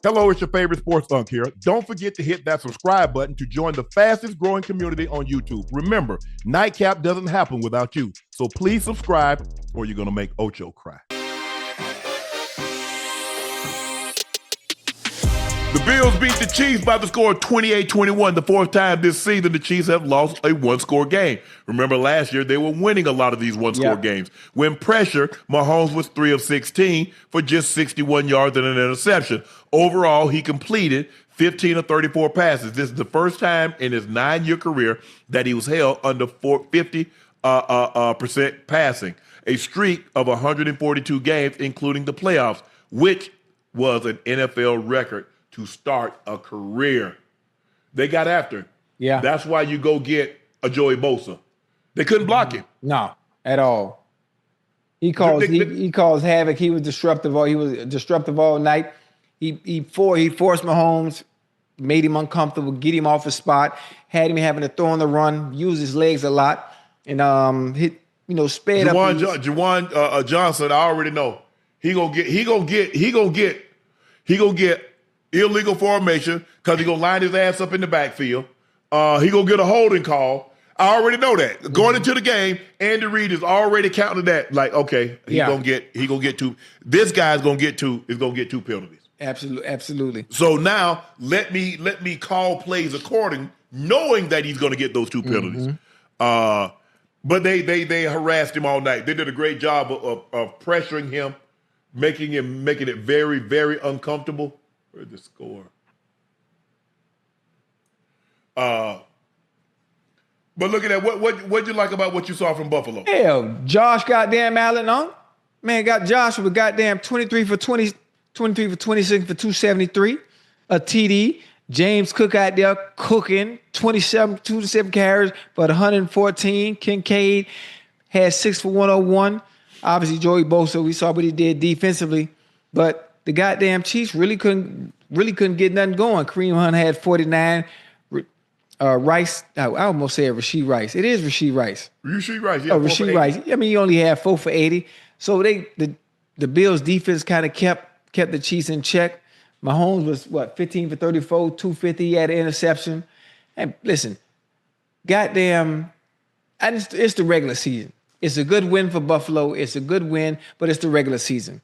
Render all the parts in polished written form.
Hello, it's your favorite sports Unc here. Don't forget to hit that subscribe button to join the fastest growing community on YouTube. Remember, Nightcap doesn't happen without you. So please subscribe or you're going to make Ocho cry. The Bills beat the Chiefs by the score of 28-21. The fourth time this season the Chiefs have lost a one-score game. Remember last year they were winning a lot of these one-score games. When pressure, Mahomes was 3 of 16 for just 61 yards and an interception. Overall, he completed 15 of 34 passes. This is the first time in his 9-year career that he was held under 50% passing. A streak of 142 games, including the playoffs, which was an NFL record to start a career. They got after him. Yeah. That's why you go get a Joey Bosa. They couldn't block him. No, at all. He caused havoc. He was disruptive all night. He forced Mahomes, made him uncomfortable, get him off his spot, had him having to throw on the run, use his legs a lot, and sped up. Juwan Johnson, I already know. He gonna get illegal formation because he gonna line his ass up in the backfield. He gonna get a holding call. I already know that. Going into the game, Andy Reid is already counting that. Like, okay, he gonna get two. This guy's gonna get two. Is gonna get two penalties. Absolutely. So now let me call plays according, knowing that he's gonna get those two penalties. But they harassed him all night. They did a great job of pressuring him, making it very, very uncomfortable. Where's the score? But look at that. What'd you like about what you saw from Buffalo? Hell, Josh goddamn Allen, man, got Josh with goddamn 23 for 26 for 273, a TD. James Cook out there cooking, 27 carries for 114. Kincaid had 6 for 101. Obviously, Joey Bosa, we saw what he did defensively, but the goddamn Chiefs really couldn't get nothing going. Kareem Hunt had 49. Rice, I almost said Rasheed Rice. It is Rasheed Rice. Rasheed Rice, yeah. Rasheed Rice. I mean, he only had 4 for 80. So the Bills defense kind of kept the Chiefs in check. Mahomes was 15 for 34, 250. He had an interception. And listen, goddamn, it's the regular season. It's a good win for Buffalo. It's a good win, but it's the regular season.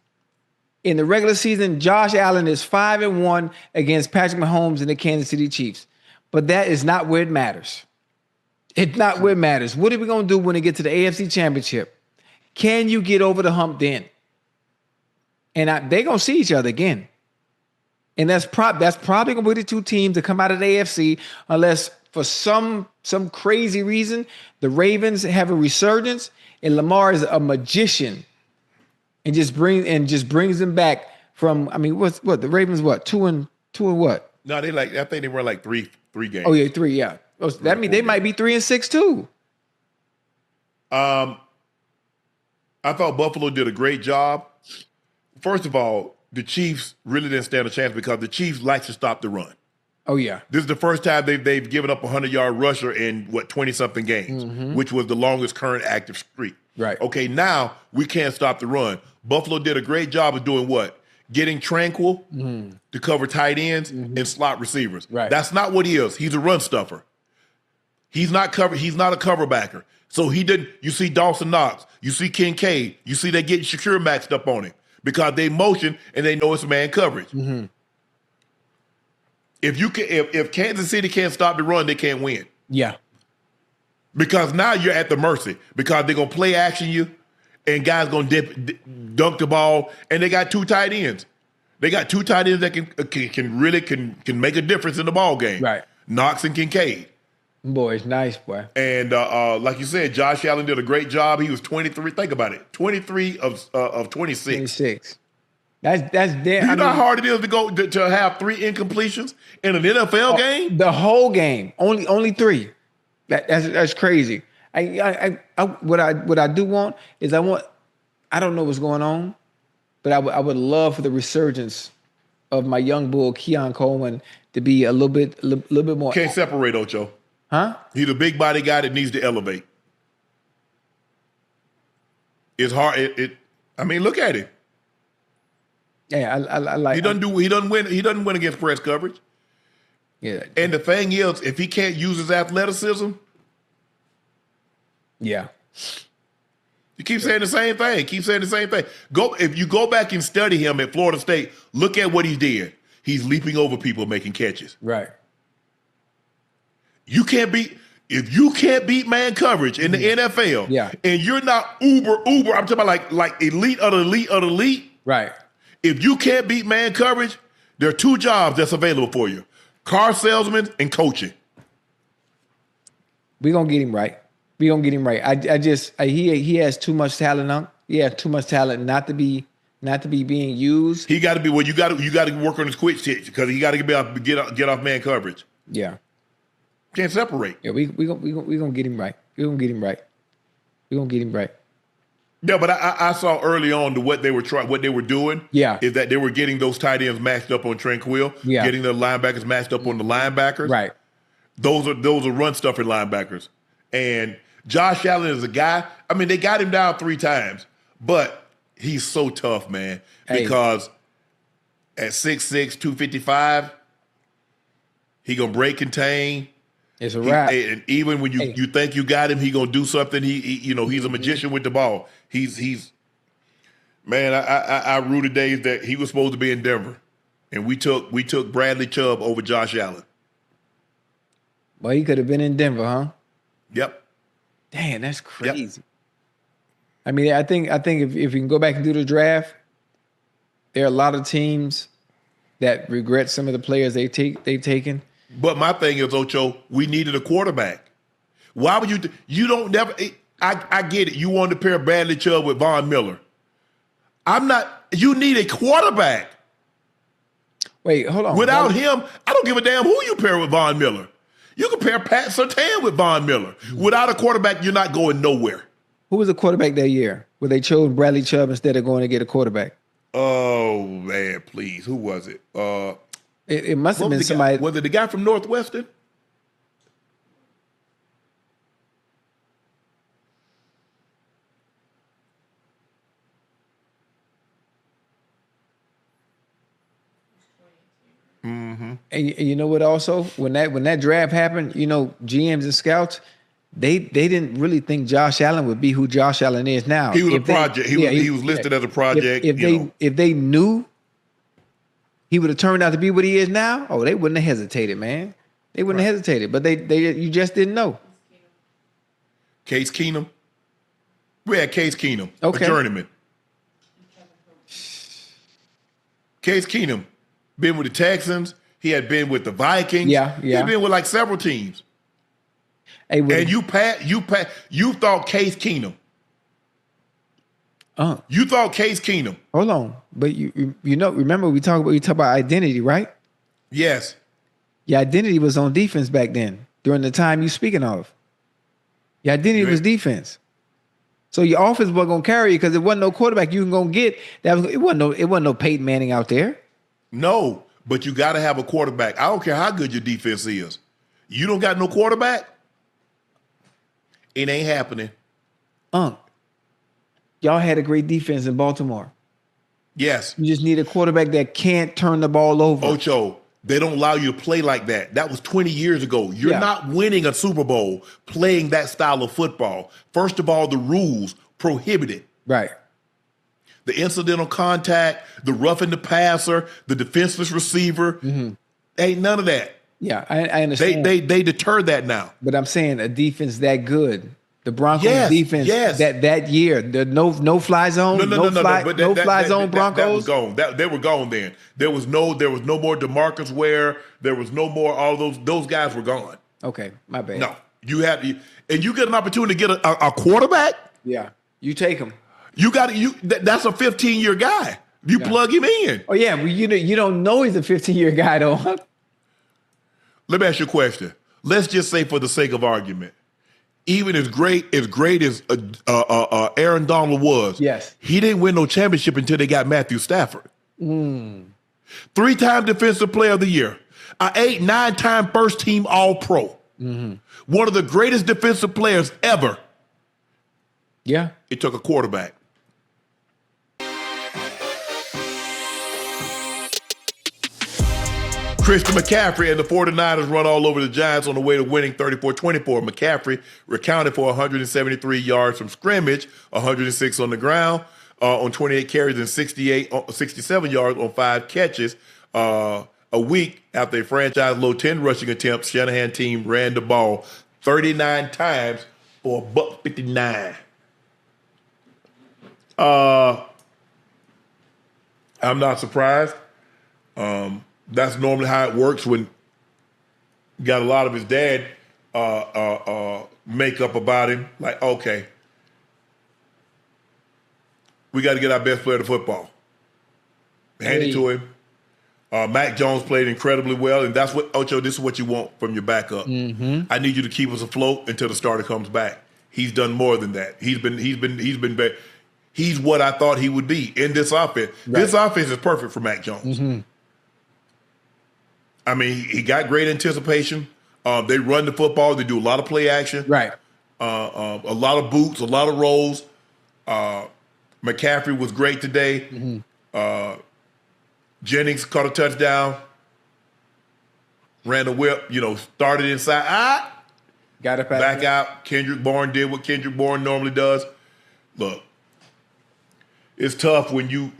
In the regular season, Josh Allen is 5-1 against Patrick Mahomes and the Kansas City Chiefs. But that is not where it matters. It's not where it matters. What are we going to do when we get to the AFC Championship? Can you get over the hump then? And they're going to see each other again. And that's probably going to be the two teams that come out of the AFC unless for some crazy reason the Ravens have a resurgence and Lamar is a magician and just brings them back from, I mean, what the Ravens, two and what? No, I think they were like three games. Oh yeah, 3, yeah. That means they might be 3-6 too. I thought Buffalo did a great job. First of all, the Chiefs really didn't stand a chance because the Chiefs like to stop the run. Oh yeah. This is the first time they've given up a 100-yard rusher in 20-something games, which was the longest current active streak. Right. Okay, now we can't stop the run. Buffalo did a great job of doing what? Getting Tranquil to cover tight ends and slot receivers. Right. That's not what he is. He's a run stuffer. He's not a cover backer. So he didn't. You see Dawson Knox. You see Kincaid. You see they getting Shakur maxed up on him because they motion and they know it's man coverage. If Kansas City can't stop the run, they can't win. Yeah. Because now you're at the mercy because they're gonna play action you. And guys gonna dunk the ball, and they got 2 tight ends. They got 2 tight ends that can really make a difference in the ball game. Right, Knox and Kincaid. Boy, it's nice, boy. And like you said, Josh Allen did a great job. He was 23. Think about it, 23 of 26. 26. That's damn. Do you know how hard it is to go to have 3 incompletions in an NFL game? The whole game, only 3. That's crazy. What I do want is I don't know what's going on, but I would love for the resurgence of my young bull Keon Coleman to be a little bit more. Can't separate Ocho. Huh? He's a big body guy that needs to elevate. It's hard. I mean, look at him. Yeah, I like. He doesn't win against press coverage. Yeah. And the thing is, if he can't use his athleticism, yeah. you keep saying the same thing. If you go back and study him at Florida State, look at what he did. He's leaping over people, making catches. Right. If you can't beat man coverage in the NFL, and you're not uber, I'm talking about like elite of the elite. Right. If you can't beat man coverage, there are two jobs that's available for you: car salesman and coaching. We're gonna get him right. He has too much talent on. He has too much talent not to be being used. He got to be. Well, you got to work on his quick stitch because he got to get off man coverage. Yeah, can't separate. Yeah, we gonna get him right. We're gonna get him right. Yeah, but I saw early on what they were doing. Yeah, is that they were getting those tight ends matched up on Tranquil. Yeah, getting the linebackers matched up on the linebackers. Right. Those are run stuffing linebackers. And Josh Allen is a guy. I mean, they got him down 3 times, but he's so tough, man. Because at 6'6", 255, he gonna break contain. It's a wrap. And even when you think you got him, he gonna do something. He's a magician with the ball. He's man. I rooted days that he was supposed to be in Denver, and we took Bradley Chubb over Josh Allen. Well, he could have been in Denver, huh? Yep. Damn, that's crazy. Yep. I mean, I think if you can go back and do the draft, there are a lot of teams that regret some of the players they've taken. But my thing is, Ocho, we needed a quarterback. Why would you don't never? I get it. You wanted to pair Bradley Chubb with Von Miller. You need a quarterback. Wait, hold on. Without him, I don't give a damn who you pair with Von Miller. You can pair Pat Surtain with Von Miller. Without a quarterback, you're not going nowhere. Who was the quarterback that year where they chose Bradley Chubb instead of going to get a quarterback? Oh, man, please. Who was it? It must have been somebody. Was it the guy from Northwestern? Mm-hmm. And you know what? Also, when that draft happened, GMs and scouts, they didn't really think Josh Allen would be who Josh Allen is now. He was a project. He was listed as a project. If they knew he would have turned out to be what he is now, they wouldn't have hesitated, man. They wouldn't have hesitated, but you just didn't know. Case Keenum. We had Case Keenum, a journeyman. Case Keenum. Been with the Texans. He had been with the Vikings. Yeah. He had been with like several teams. And you thought Case Keenum. You thought Case Keenum. Hold on. But remember we talk about identity, right? Yes. Your identity was on defense back then, during the time you speaking of. Your identity was defense. So your offense wasn't gonna carry you because it wasn't no quarterback you can go get. It wasn't no Peyton Manning out there. No, but you got to have a quarterback. I don't care how good your defense is. You don't got no quarterback, it ain't happening. Y'all had a great defense in Baltimore. Yes. You just need a quarterback that can't turn the ball over. Ocho, they don't allow you to play like that. That was 20 years ago. You're not winning a Super Bowl playing that style of football. First of all, the rules prohibit it. Right. The incidental contact, the roughing the passer, the defenseless receiver, ain't none of that. Yeah, I understand. They deter that now. But I'm saying a defense that good. The Broncos defense that year, the no fly zone, no fly zone Broncos. That was gone. They were gone then. There was no more DeMarcus Ware. There was no more. All those guys were gone. Okay, my bad. No, you get an opportunity to get a quarterback. Yeah, you take him. That's a 15-year guy. You plug him in. Oh yeah, well, you don't know he's a 15-year guy though. Let me ask you a question. Let's just say, for the sake of argument, even as great as Aaron Donald was, he didn't win no championship until they got Matthew Stafford. 3-time Defensive Player of the Year, an 8-9-time first team All-Pro, one of the greatest defensive players ever. Yeah, it took a quarterback. Christian McCaffrey and the 49ers run all over the Giants on the way to winning 34-24. McCaffrey accounted for 173 yards from scrimmage, 106 on the ground, on 28 carries and 67 yards on 5 catches. A week after a franchise-low 10 rushing attempts, Shanahan team ran the ball 39 times for $159. I'm not surprised. That's normally how it works when you got a lot of his dad makeup about him. Like, okay, we got to get our best player to football. Hand it to him. Mac Jones played incredibly well, and that's what Ocho. This is what you want from your backup. Mm-hmm. I need you to keep us afloat until the starter comes back. He's done more than that. He's been. He's what I thought he would be in this offense. Right. This offense is perfect for Mac Jones. Mm-hmm. I mean, he got great anticipation. They run the football. They do a lot of play action. Right. A lot of boots, a lot of rolls. McCaffrey was great today. Mm-hmm. Jennings caught a touchdown. Ran a whip. Started inside. Got it back out. Kendrick Bourne did what Kendrick Bourne normally does. Look, it's tough when you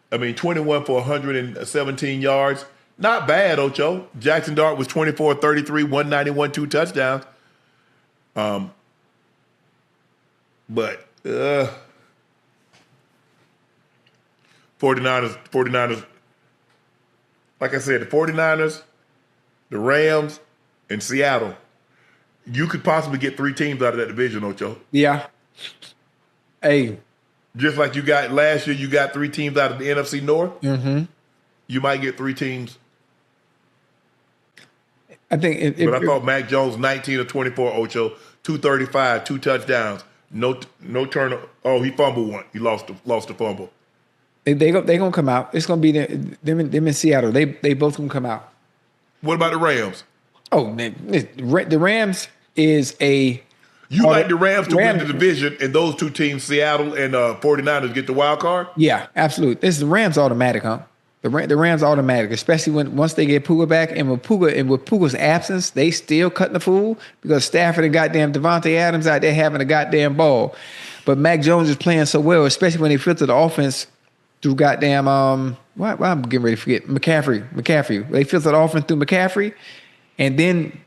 21 for 117 yards. Not bad, Ocho. Jackson Dart was 24-33, 191, 2 touchdowns. But 49ers, like I said, the 49ers, the Rams, and Seattle. You could possibly get 3 teams out of that division, Ocho. Yeah. Hey. Just like you got last year, you got 3 teams out of the NFC North. Mm-hmm. You might get 3 teams. I think, but I thought Mac Jones 19 of 24, Ocho, 235, 2 touchdowns, no turnover. Oh, he fumbled one. He lost the fumble. They gonna come out. It's gonna be them in Seattle. They both gonna come out. What about the Rams? Oh, man, the Rams is a. You like the Rams to win the division, and those 2 teams, Seattle and 49ers, get the wild card? Yeah, absolutely. This is the Rams automatic, huh? The Rams automatic, especially once they get Puga back, and with Puga's absence, they still cutting the fool because Stafford and goddamn Devontae Adams out there having a goddamn ball. But Mac Jones is playing so well, especially when they filter the offense through goddamn I'm getting ready to forget McCaffrey. They filter the offense through McCaffrey, and then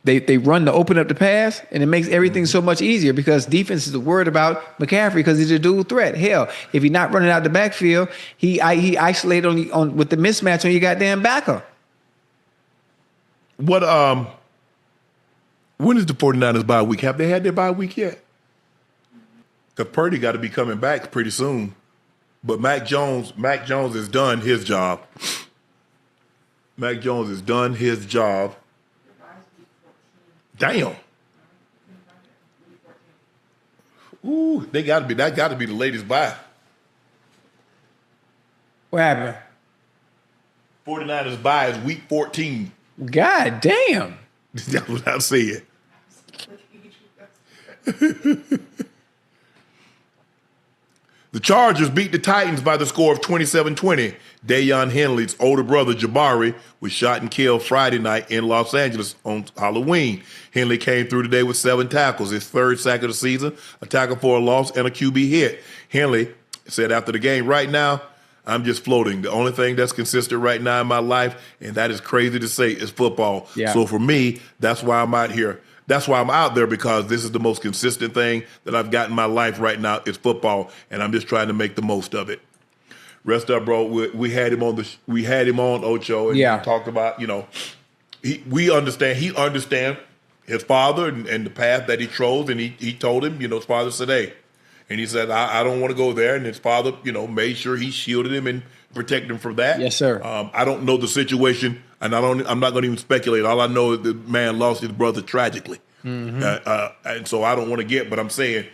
They run to open up the pass, and it makes everything so much easier because defense is worried about McCaffrey because he's a dual threat. Hell, if he's not running out the backfield, he isolated on with the mismatch on your goddamn backer. What when is the 49ers bye week? Have they had their bye week yet? Because Purdy got to be coming back pretty soon. But Mac Jones has done his job. Mac Jones has done his job. Damn. Ooh, that got to be the latest buy. What happened? 49ers buy is week 14. God damn. That's what I'm saying. The Chargers beat the Titans by the score of 27-20. Dayon Henley's older brother, Jabari, was shot and killed Friday night in Los Angeles on Halloween. Henley came through today with 7 tackles, his 3rd sack of the season, a tackle for a loss, and a QB hit. Henley said after the game, "Right now, I'm just floating. The only thing that's consistent right now in my life, and that is crazy to say, is football. Yeah. So for me, that's why I'm out here. That's why I'm out there, because this is the most consistent thing that I've got in my life right now is football, and I'm just trying to make the most of it." Rest up, bro. We had him on Ocho, and we talked about, we understand. He understands his father and the path that he chose, and he told him, his father said, "Hey," and he said, I don't want to go there, and his father, made sure he shielded him and protected him from that. Yes, sir. I don't know the situation, and I'm not going to even speculate. All I know is the man lost his brother tragically, and so I don't want to but I'm saying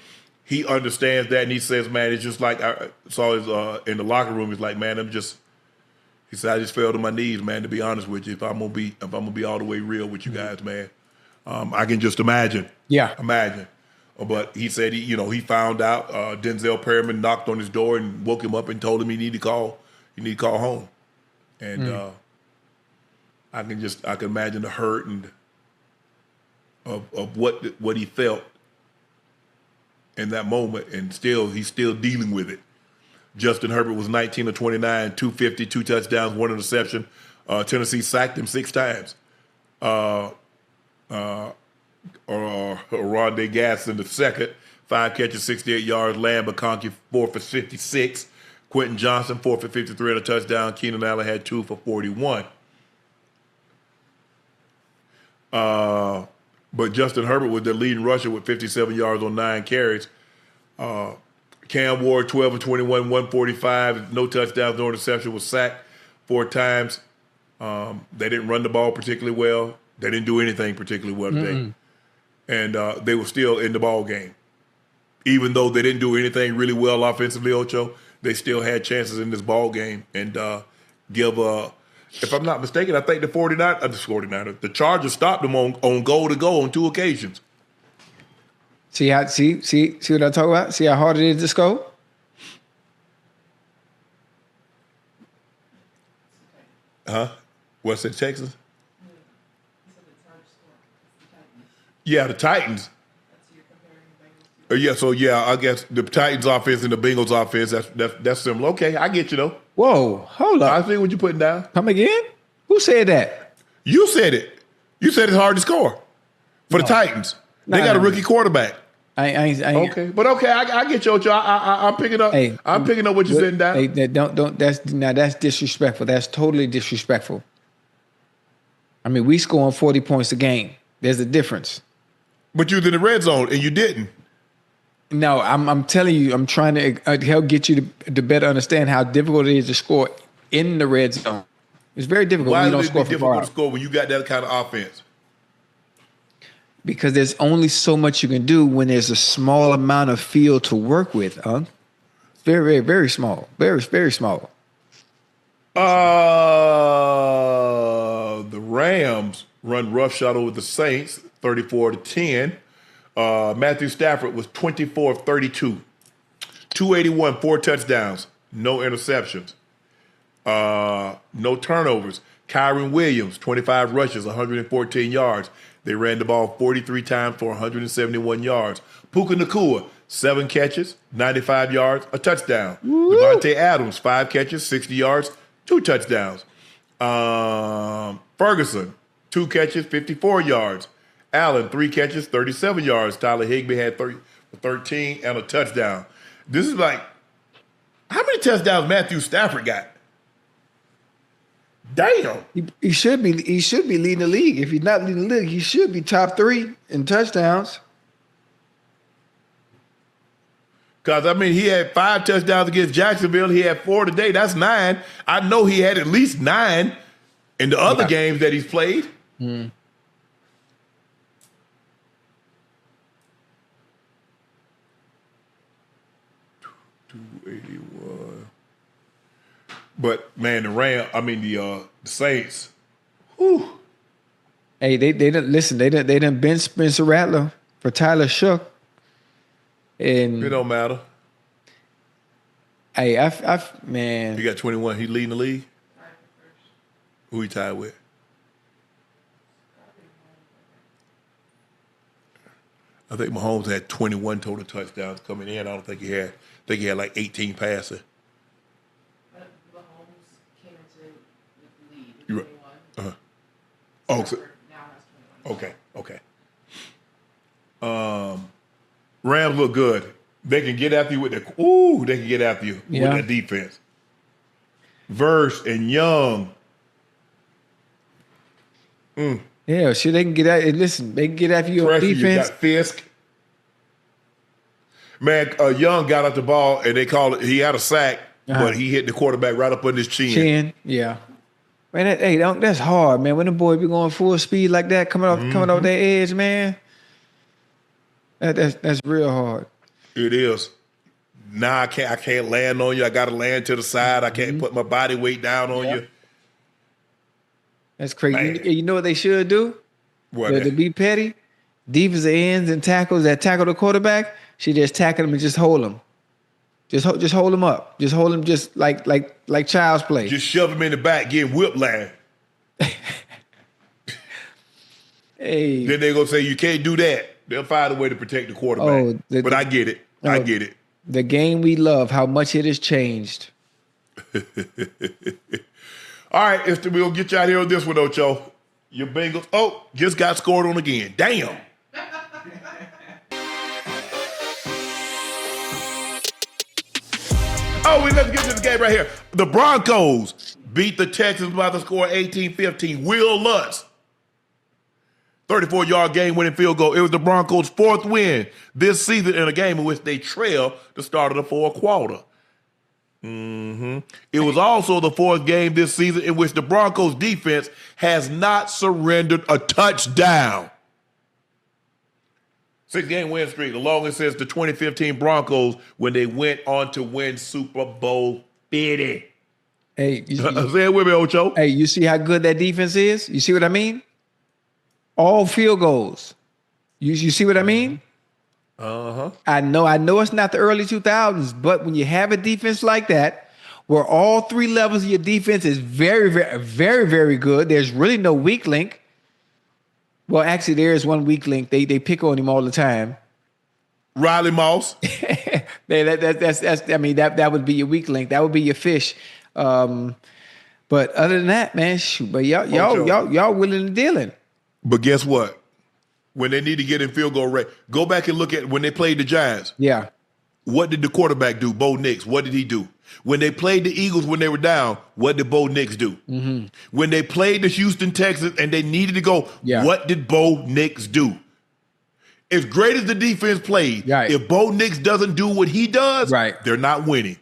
he understands that, and he says, "Man, it's just like I saw his in the locker room. He's like, man, he said, I just fell to my knees, man. To be honest with you, if I'm gonna be all the way real with you guys, man, I can just imagine. Yeah, imagine." But he said he found out Denzel Perryman knocked on his door and woke him up and told him he needed to call home, and I can imagine the hurt and of what he felt in that moment, and he's still dealing with it. Justin Herbert was 19 of 29, 250, 2 touchdowns, 1 interception. Tennessee sacked him 6 times. Rondé Gasson the second, 5 catches, 68 yards. Lamb McConkey 4 for 56. Quentin Johnson 4 for 53 and a touchdown. Keenan Allen had 2 for 41. But Justin Herbert was the leading rusher with 57 yards on 9 carries. Cam Ward 12 of 21, 145, no touchdowns, no interception, was sacked 4 times. They didn't run the ball particularly well. They didn't do anything particularly well today. And they were still in the ball game. Even though they didn't do anything really well offensively, Ocho, they still had chances in this ball game. And if I'm not mistaken, I think the 49ers, the Chargers stopped them on goal to go on 2 occasions. See what I talk about? See how hard it is to score? Huh? What's it, Texas? Yeah, the Titans. I guess the Titans offense and the Bengals offense, that's similar. Okay, I get you though. Whoa, hold up. I see what you're putting down. Come again? Who said that? You said it. You said it's hard to score for the Titans. They got a rookie quarterback. I ain't. Okay, but okay, I get you, Ocho. I'm picking up. Hey, I'm picking up what you're sitting down. Hey, don't. That's disrespectful. That's totally disrespectful. I mean, we scoring 40 points a game. There's a difference. But you was in the red zone and you didn't. No, I'm telling you, I'm trying to help get you to better understand how difficult it is to score in the red zone. It's very difficult when you don't score from far out. Why is it difficult to score when you got that kind of offense? Because there's only so much you can do when there's a small amount of field to work with, huh? Very, very, very small. Very, very small. The Rams run roughshod over the Saints, 34-10. Matthew Stafford was 24 of 32. 281, 4 touchdowns, no interceptions. No turnovers. Kyron Williams, 25 rushes, 114 yards. They ran the ball 43 times for 171 yards. Puka Nacua, 7 catches, 95 yards, a touchdown. Devontae Adams, 5 catches, 60 yards, 2 touchdowns. Ferguson, 2 catches, 54 yards. Allen, 3 catches, 37 yards. Tyler Higbee had 13 and a touchdown. This is like, how many touchdowns Matthew Stafford got? Damn. He should be leading the league. If he's not leading the league, he should be top 3 in touchdowns. Because, I mean, he had 5 touchdowns against Jacksonville. He had 4 today. That's 9. I know he had at least 9 in the other games that he's played. 281. But man, the Saints. Whew. Hey, they didn't listen. They didn't bench Spencer Rattler for Tyler Shook. And it don't matter. Hey, man. He got 21. He leading the league. Who he tied with? I think Mahomes had 21 total touchdowns coming in. I don't think he had. I think he had like 18 passing. You're right. Oh, so, okay. Rams look good. They can get after you with that defense. Verse and Young. Yeah, shit, they can get at. Listen, they can get after you on defense. You got Fisk. Man, Young got out the ball and they called it. He had a sack, but he hit the quarterback right up on his chin. Yeah. Man, that's hard, man. When the boy be going full speed like that, coming off that edge, man. That's real hard. It is. Now I can't land on you. I got to land to the side. I can't put my body weight down on you. That's crazy. You know what they should do? What? To be petty, defensive ends and tackles that tackle the quarterback, should just tackle them and just hold them. Just hold him up. Just hold him just like child's play. Just shove him in the back, get whiplash. Hey. Then they're going to say you can't do that. They'll find a way to protect the quarterback. But I get it. I get it. The game we love, how much it has changed. All right, we'll get you out here on this one, Ocho. Your Bengals, just got scored on again. Damn. Let's get to the game right here. The Broncos beat the Texans by the score 18-15. Will Lutz, 34-yard game-winning field goal. It was the Broncos' fourth win this season in a game in which they trailed the start of the fourth quarter. It was also the fourth game this season in which the Broncos defense has not surrendered a touchdown. 6-game win streak, the longest since the 2015 Broncos when they went on to win Super Bowl 50. Hey, say it with me, Ocho. Hey, you see how good that defense is? You see what I mean? All field goals. You see what I mean? I know it's not the early 2000s, but when you have a defense like that, where all three levels of your defense is very, very, very, very good, there's really no weak link. Well, actually, there is one weak link. They pick on him all the time. Riley Moss. That would be your weak link. That would be your fish. But other than that, man, shoot. But y'all willing and dealing. But guess what? When they need to get in field goal range, go back and look at when they played the Giants. Yeah. What did the quarterback do? Bo Nix. What did he do? When they played the Eagles when they were down, what did Bo Nix do? When they played the Houston Texans and they needed to go, what did Bo Nix do? As great as the defense played, if Bo Nix doesn't do what he does, they're not winning.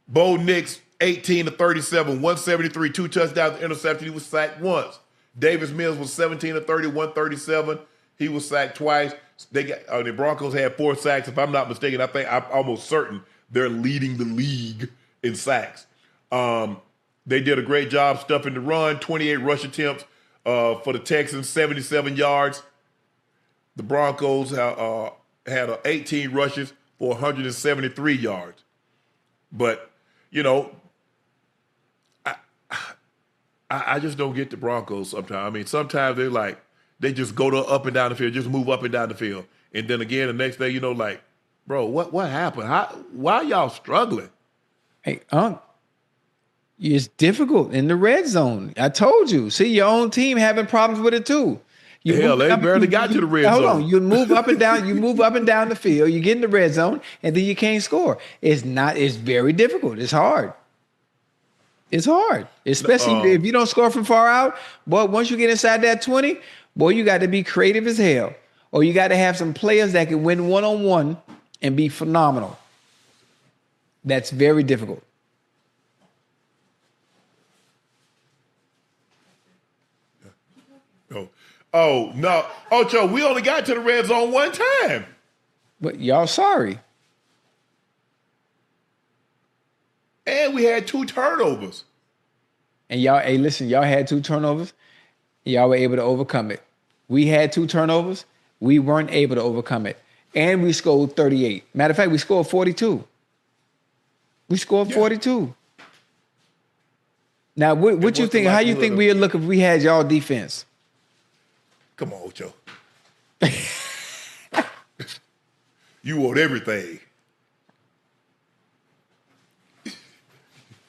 Bo Nix, 18 to 37, 173, 2 touchdowns, interception. He was sacked once. Davis Mills was 17 to 30, 137. He was sacked twice. The Broncos had 4 sacks. If I'm not mistaken, I'm almost certain they're leading the league in sacks. They did a great job stuffing the run, 28 rush attempts for the Texans, 77 yards. The Broncos had 18 rushes for 173 yards. But, I just don't get the Broncos sometimes. I mean, sometimes they just go up and down the field, just move up and down the field. And then again, the next day, bro, what happened? Why are y'all struggling? Hey, Unc, it's difficult in the red zone. I told you. See, your own team having problems with it too. They barely got to the red zone. Hold on. You move up and down. You move up and down the field. You get in the red zone, and then you can't score. It's very difficult. It's hard. It's hard, especially if you don't score from far out. Boy, once you get inside that 20, boy, you got to be creative as hell. Or you got to have some players that can win one-on-one and be phenomenal. That's very difficult. Oh, no. Ocho, we only got to the red zone one time. But y'all sorry. And we had 2 turnovers. And y'all, hey, listen, y'all had 2 turnovers. Y'all were able to overcome it. We had 2 turnovers. We weren't able to overcome it. And we scored 38. Matter of fact, we scored 42. We scored 42. Now, what you think? How you think we'd look if we had y'all defense? Come on, Ocho. You want everything.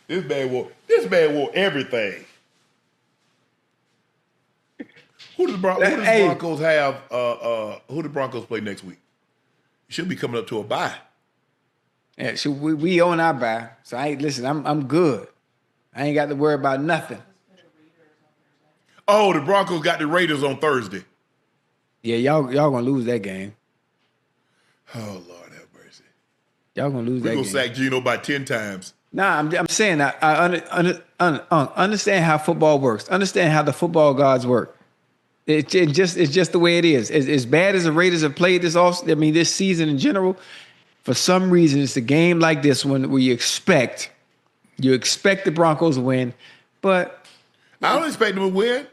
This man want everything. Who do the Broncos have? Who do the Broncos play next week? Should be coming up to a bye. Yeah, so we own our bye. So I'm good. I ain't got to worry about nothing. Oh, the Broncos got the Raiders on Thursday. Yeah, y'all gonna lose that game. Oh, Lord have mercy. Y'all gonna lose that game. We're gonna sack Geno by 10 times. Nah, I'm saying I understand how football works. Understand how the football gods work. It's just the way it is. As bad as the Raiders have played this season in general, for some reason it's a game like this one where you expect the Broncos to win, but I don't expect them to win.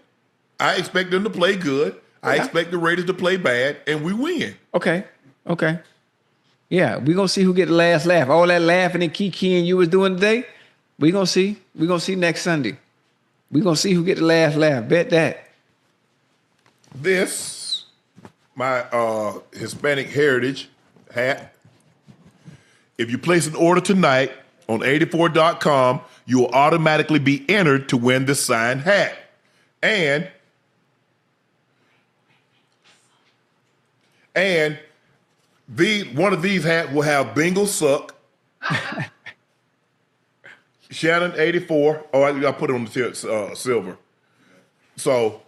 I expect them to play good. I expect the Raiders to play bad, and we win. Okay. Yeah, we're going to see who get the last laugh. All that laughing and kikiing you was doing today, we're going to see. We're going to see next Sunday. We're going to see who get the last laugh. Bet that. This, my Hispanic Heritage hat. If you place an order tonight on 84.com, you will automatically be entered to win this signed hat. And one of these hats will have Bengals suck. Shannon 84. Oh, I put it on the silver. So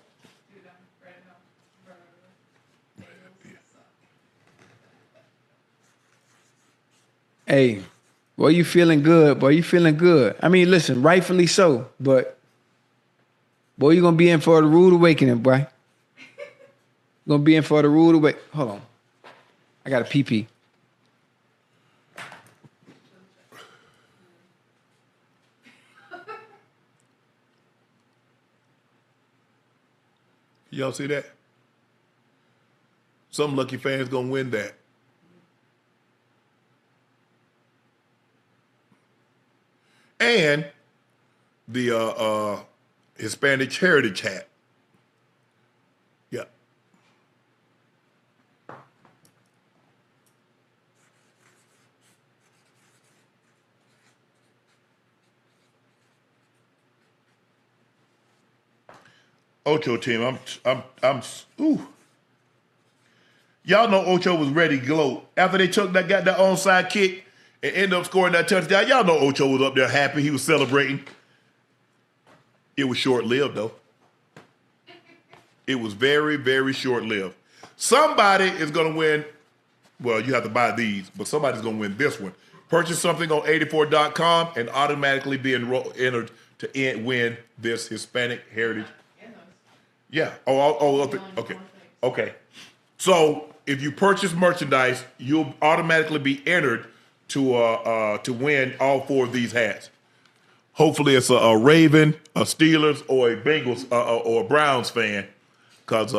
hey, boy, you feeling good. Boy, you feeling good. I mean, listen, rightfully so, but boy, you're gonna be in for a rude awakening, boy. You're gonna be in for the rude awakening. Hold on. I got a pee-pee. y'all see that? Some lucky fans gonna win that. And the Hispanic Heritage hat. Yeah. Ocho team, I'm ooh. Y'all know Ocho was ready to gloat. After they got that onside kick and ended up scoring that touchdown, y'all know Ocho was up there happy. He was celebrating. It was short-lived, though. It was very, very short-lived. Somebody is going to win. Well, you have to buy these, but somebody's going to win this one. Purchase something on 84.com and automatically be entered to win this Hispanic Heritage. Yeah. Okay. So if you purchase merchandise, you'll automatically be entered to win all four of these hats. Hopefully, it's a Raven, a Steelers, or a Bengals or a Browns fan, because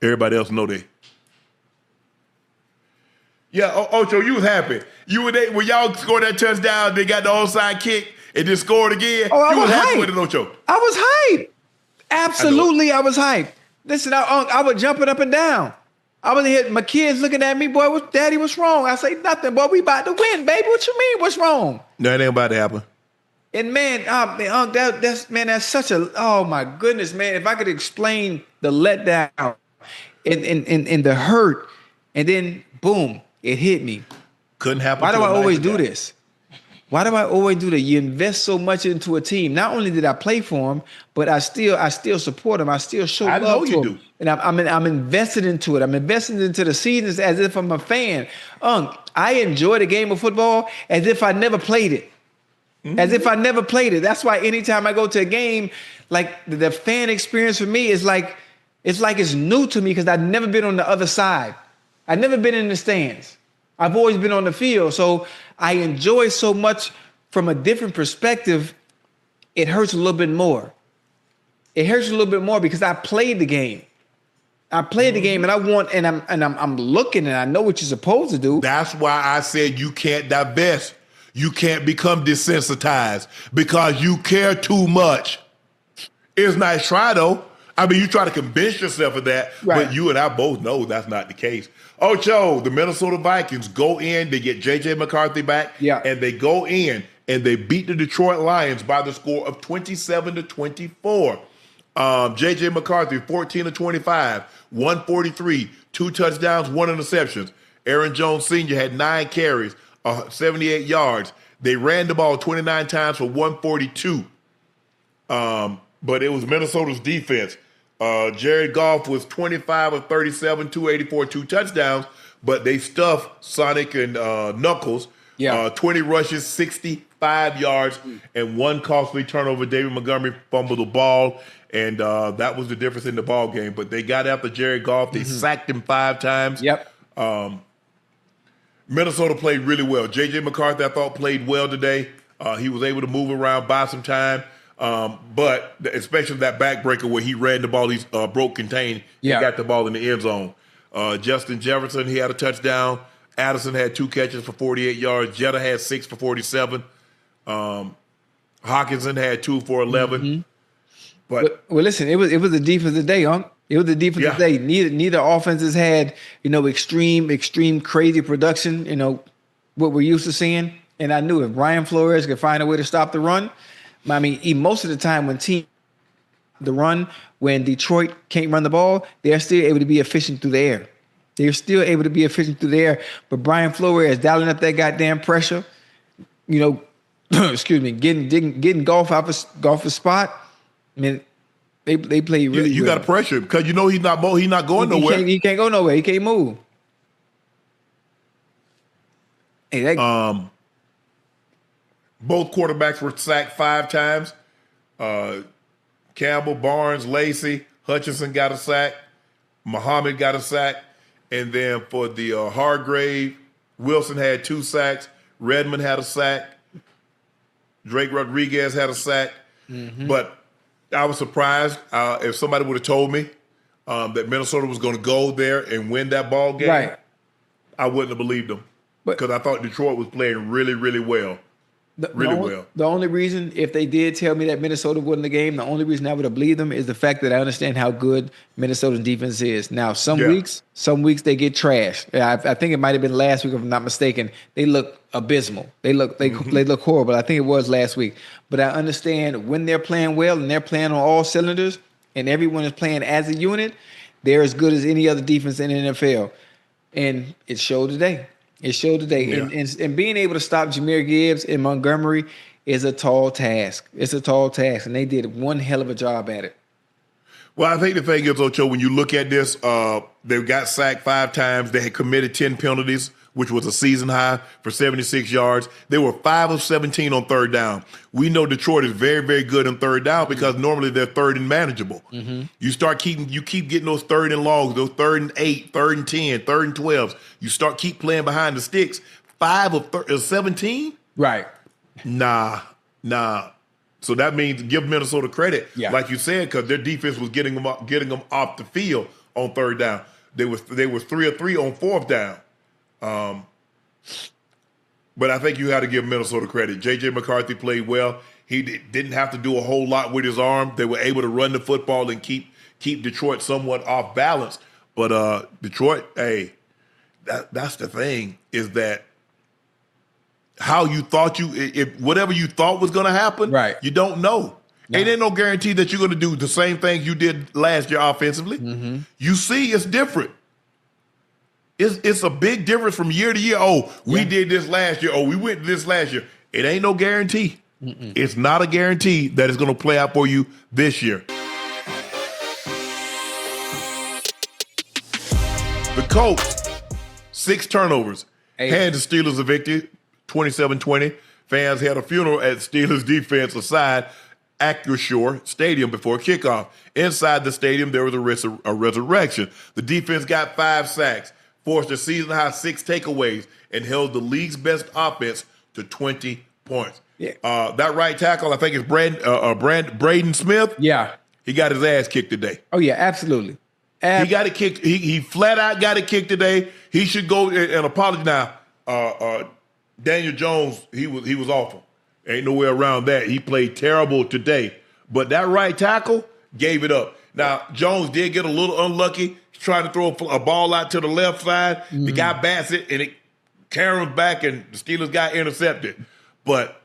everybody else know they. Yeah, Ocho, you was happy. When y'all scored that touchdown, they got the onside kick and then scored again. Oh, you was happy hyped. with it, Ocho. I was hyped. Absolutely, I was hyped. Listen, I was jumping up and down. I was here, my kids looking at me, boy, Daddy, what's wrong? I say, nothing, boy, we about to win, baby. What you mean, what's wrong? No, it ain't about to happen. And man, that's such a, oh my goodness, man. If I could explain the letdown and the hurt, and then boom, it hit me. Couldn't happen. Why do I always do this? Why do I always do that? You invest so much into a team. Not only did I play for them, but I still support them. I still show love to them. I know you do. And I'm invested into it. I'm invested into the seasons as if I'm a fan. I enjoy the game of football as if I never played it. Mm-hmm. As if I never played it. That's why anytime I go to a game, like the fan experience for me is like it's new to me because I've never been on the other side. I've never been in the stands. I've always been on the field. So I enjoy so much from a different perspective. It hurts a little bit more. It hurts a little bit more because I played the game. I played the game, and I'm looking, and I know what you're supposed to do. That's why I said you can't divest. You can't become desensitized because you care too much. It's nice try though. I mean, you try to convince yourself of that, right. But you and I both know that's not the case. Ocho, the Minnesota Vikings go in, they get J.J. McCarthy back, and they go in and they beat the Detroit Lions by the score of 27-24. J.J. McCarthy, 14-25, 143, 2 touchdowns, 1 interception. Aaron Jones Sr. had 9 carries, 78 yards. They ran the ball 29 times for 142. But it was Minnesota's defense. Jared Goff was 25 of 37, 284, 2 touchdowns, but they stuffed Sonic and Knuckles. 20 rushes, 65 yards, and 1 costly turnover. David Montgomery fumbled the ball, and that was the difference in the ball game. But they got after Jared Goff. They sacked him 5 times. Minnesota played really well. J.J. McCarthy, I thought, played well today. He was able to move around, buy some time. But especially that backbreaker where he ran the ball, he broke contained, he got the ball in the end zone. Justin Jefferson, he had a touchdown. Addison had 2 catches for 48 yards. Jetta had 6 for 47. Hawkinson had 2 for 11. Well, listen, it was the defense today, Unc. It was the defense today. Neither offenses had, extreme crazy production, what we're used to seeing. And I knew if Brian Flores could find a way to stop the run, I mean, most of the time when Detroit can't run the ball, they're still able to be efficient through the air. They're still able to be efficient through the air. But Brian Flores dialing up that goddamn pressure, excuse me, getting golf off a spot. I mean, they play really. You well. got to pressure him because he's not going nowhere. He can't go nowhere. He can't move. Hey, both quarterbacks were sacked 5 times. Campbell, Barnes, Lacey, Hutchinson got a sack. Muhammad got a sack. And then for the Hargrave, Wilson had 2 sacks. Redmond had a sack. Drake Rodriguez had a sack. Mm-hmm. But I was surprised if somebody would have told me that Minnesota was going to go there and win that ball game. Right. I wouldn't have believed them because I thought Detroit was playing really, really well. Well. The only reason, if they did tell me that Minnesota won the game, the only reason I would have believed them is the fact that I understand how good Minnesota's defense is. Now, some weeks they get trashed. I think it might have been last week, if I'm not mistaken. They look abysmal. They look horrible. I think it was last week. But I understand when they're playing well and they're playing on all cylinders and everyone is playing as a unit, they're as good as any other defense in the NFL. And it showed today. Yeah. And being able to stop Jahmyr Gibbs in Montgomery is a tall task. It's a tall task, and they did one hell of a job at it. Well, I think the thing is, Ocho, when you look at this, they got sacked 5 times. They had committed 10 penalties, which was a season high for 76 yards. They were 5 of 17 on third down. We know Detroit is very, very good on third down because normally they're third and manageable. Mm-hmm. You keep getting those third and longs, those 3rd and 8, 3rd and 10, 3rd and 12s. You keep playing behind the sticks. 5 of 17? Right. Nah. So that means give Minnesota credit, like you said, because their defense was getting them off the field on third down. They were 3 of 3 on fourth down. But I think you got to give Minnesota credit. J.J. McCarthy played well. He didn't have to do a whole lot with his arm. They were able to run the football and keep Detroit somewhat off balance. But Detroit, hey, that's the thing is that how you thought if whatever you thought was going to happen, right? You don't know. No. Ain't no guarantee that you're going to do the same things you did last year offensively. Mm-hmm. You see, it's different. It's a big difference from year to year. Oh, we did this last year. Oh, we went to this last year. It ain't no guarantee. Mm-mm. It's not a guarantee that it's going to play out for you this year. The Colts, 6 turnovers. Had the Steelers a victory, 27-20. Fans had a funeral at Steelers defense aside Acrisure Stadium before kickoff. Inside the stadium, there was a resurrection. The defense got 5 sacks, forced a season-high 6 takeaways, and held the league's best offense to 20 points. Yeah. That right tackle, I think it's Braden Smith. Yeah. He got his ass kicked today. Oh, yeah, absolutely. He got it kicked. He flat out got it kicked today. He should go and apologize. Now, Daniel Jones, he was awful. Ain't no way around that. He played terrible today. But that right tackle gave it up. Now, Jones did get a little unlucky. He's trying to throw a ball out to the left side. Mm-hmm. The guy bats it, and it caroms back, and the Steelers got intercepted. But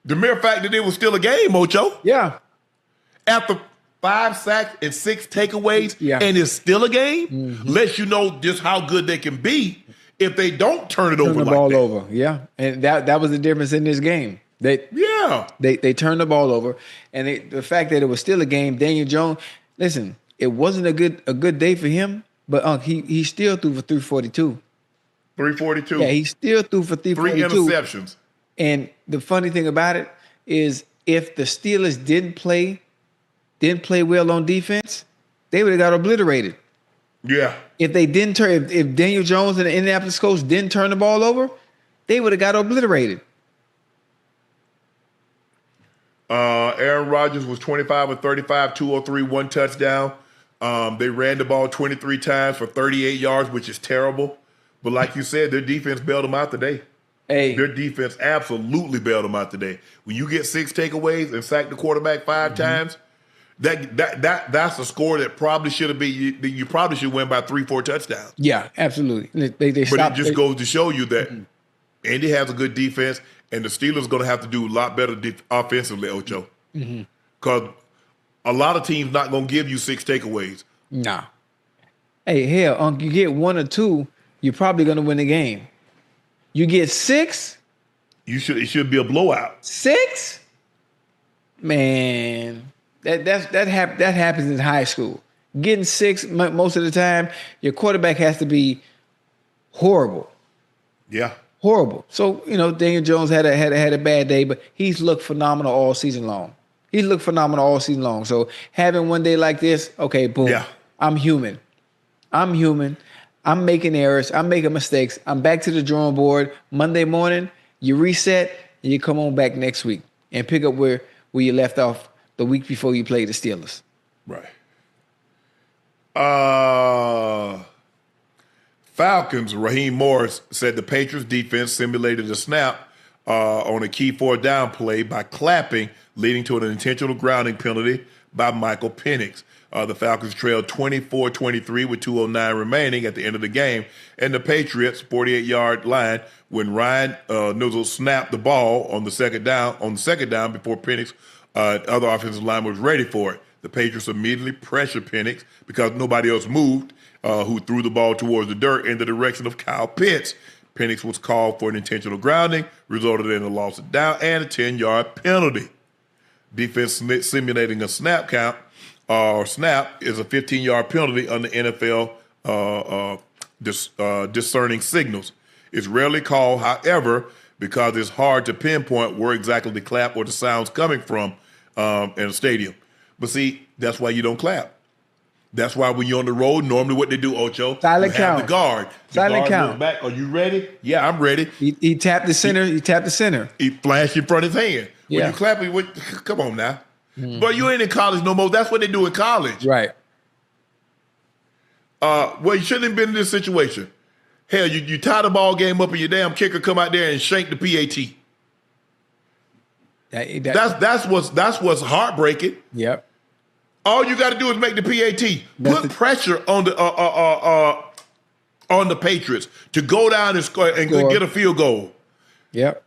the mere fact that it was still a game, Ocho. Yeah. After 5 sacks and 6 takeaways, and it's still a game, lets you know just how good they can be if they don't turn the ball over. Yeah, and that was the difference in this game. They turned the ball over, and the fact that it was still a game. Daniel Jones, listen, it wasn't a good day for him, but he still threw for 342. 342. Yeah, he still threw for 342. 3 interceptions. And the funny thing about it is, if the Steelers didn't play well on defense, they would have got obliterated. Yeah. If they didn't turn, if Daniel Jones and the Indianapolis Colts didn't turn the ball over, they would have got obliterated. Aaron Rodgers was 25 of 35, 203, 1 touchdown. They ran the ball 23 times for 38 yards, which is terrible. But like you said, their defense bailed them out today. Hey, Their defense absolutely bailed them out today. When you get 6 takeaways and sack the quarterback 5 times, that's a score that probably should have been. You probably should win by 3-4 touchdowns. yeah, absolutely. They But stopped. it just goes to show you that Andy has a good defense, and the Steelers going to have to do a lot better offensively, Ocho. Because a lot of teams not going to give you 6 takeaways. Nah. Hey, hell, Unc, you get 1 or 2, you're probably going to win the game. You get 6? It should be a blowout. 6? Man, that happens in high school. Getting 6 most of the time, your quarterback has to be horrible. Yeah. Horrible. So, Daniel Jones had a bad day, but he's looked phenomenal all season long. So having one day like this, okay, boom. Yeah. I'm human. I'm making errors. I'm making mistakes. I'm back to the drawing board. Monday morning, you reset, and you come on back next week and pick up where you left off the week before you played the Steelers. Right. Falcons, Raheem Morris said the Patriots defense simulated a snap on a key 4th down play by clapping, leading to an intentional grounding penalty by Michael Penix. The Falcons trailed 24-23 with 2:09 remaining at the end of the game, and the Patriots 48-yard line when Ryan Nuzzle snapped the ball on the second down before Penix, other offensive line, was ready for it. The Patriots immediately pressured Penix because nobody else moved, who threw the ball towards the dirt in the direction of Kyle Pitts. Penix was called for an intentional grounding, resulted in a loss of down and a 10-yard penalty. Defense simulating a snap count or snap is a 15-yard penalty under NFL discerning signals. It's rarely called, however, because it's hard to pinpoint where exactly the clap or the sound's coming from in a stadium. But see, that's why you don't clap. That's why when you're on the road, normally what they do, Ocho, Silent count. the guard. Silent count. Looks back. Are you ready? Yeah, I'm ready. He tapped the center. He flashed in front of his hand. Yeah. When you clap, come on now. But you ain't in college no more. That's what they do in college. Right. Well, you shouldn't have been in this situation. Hell, you tie the ball game up and your damn kicker come out there and shank the PAT. That's what's heartbreaking. Yep. All you got to do is make the PAT. Put pressure on the Patriots to go down and score and get a field goal. Yep.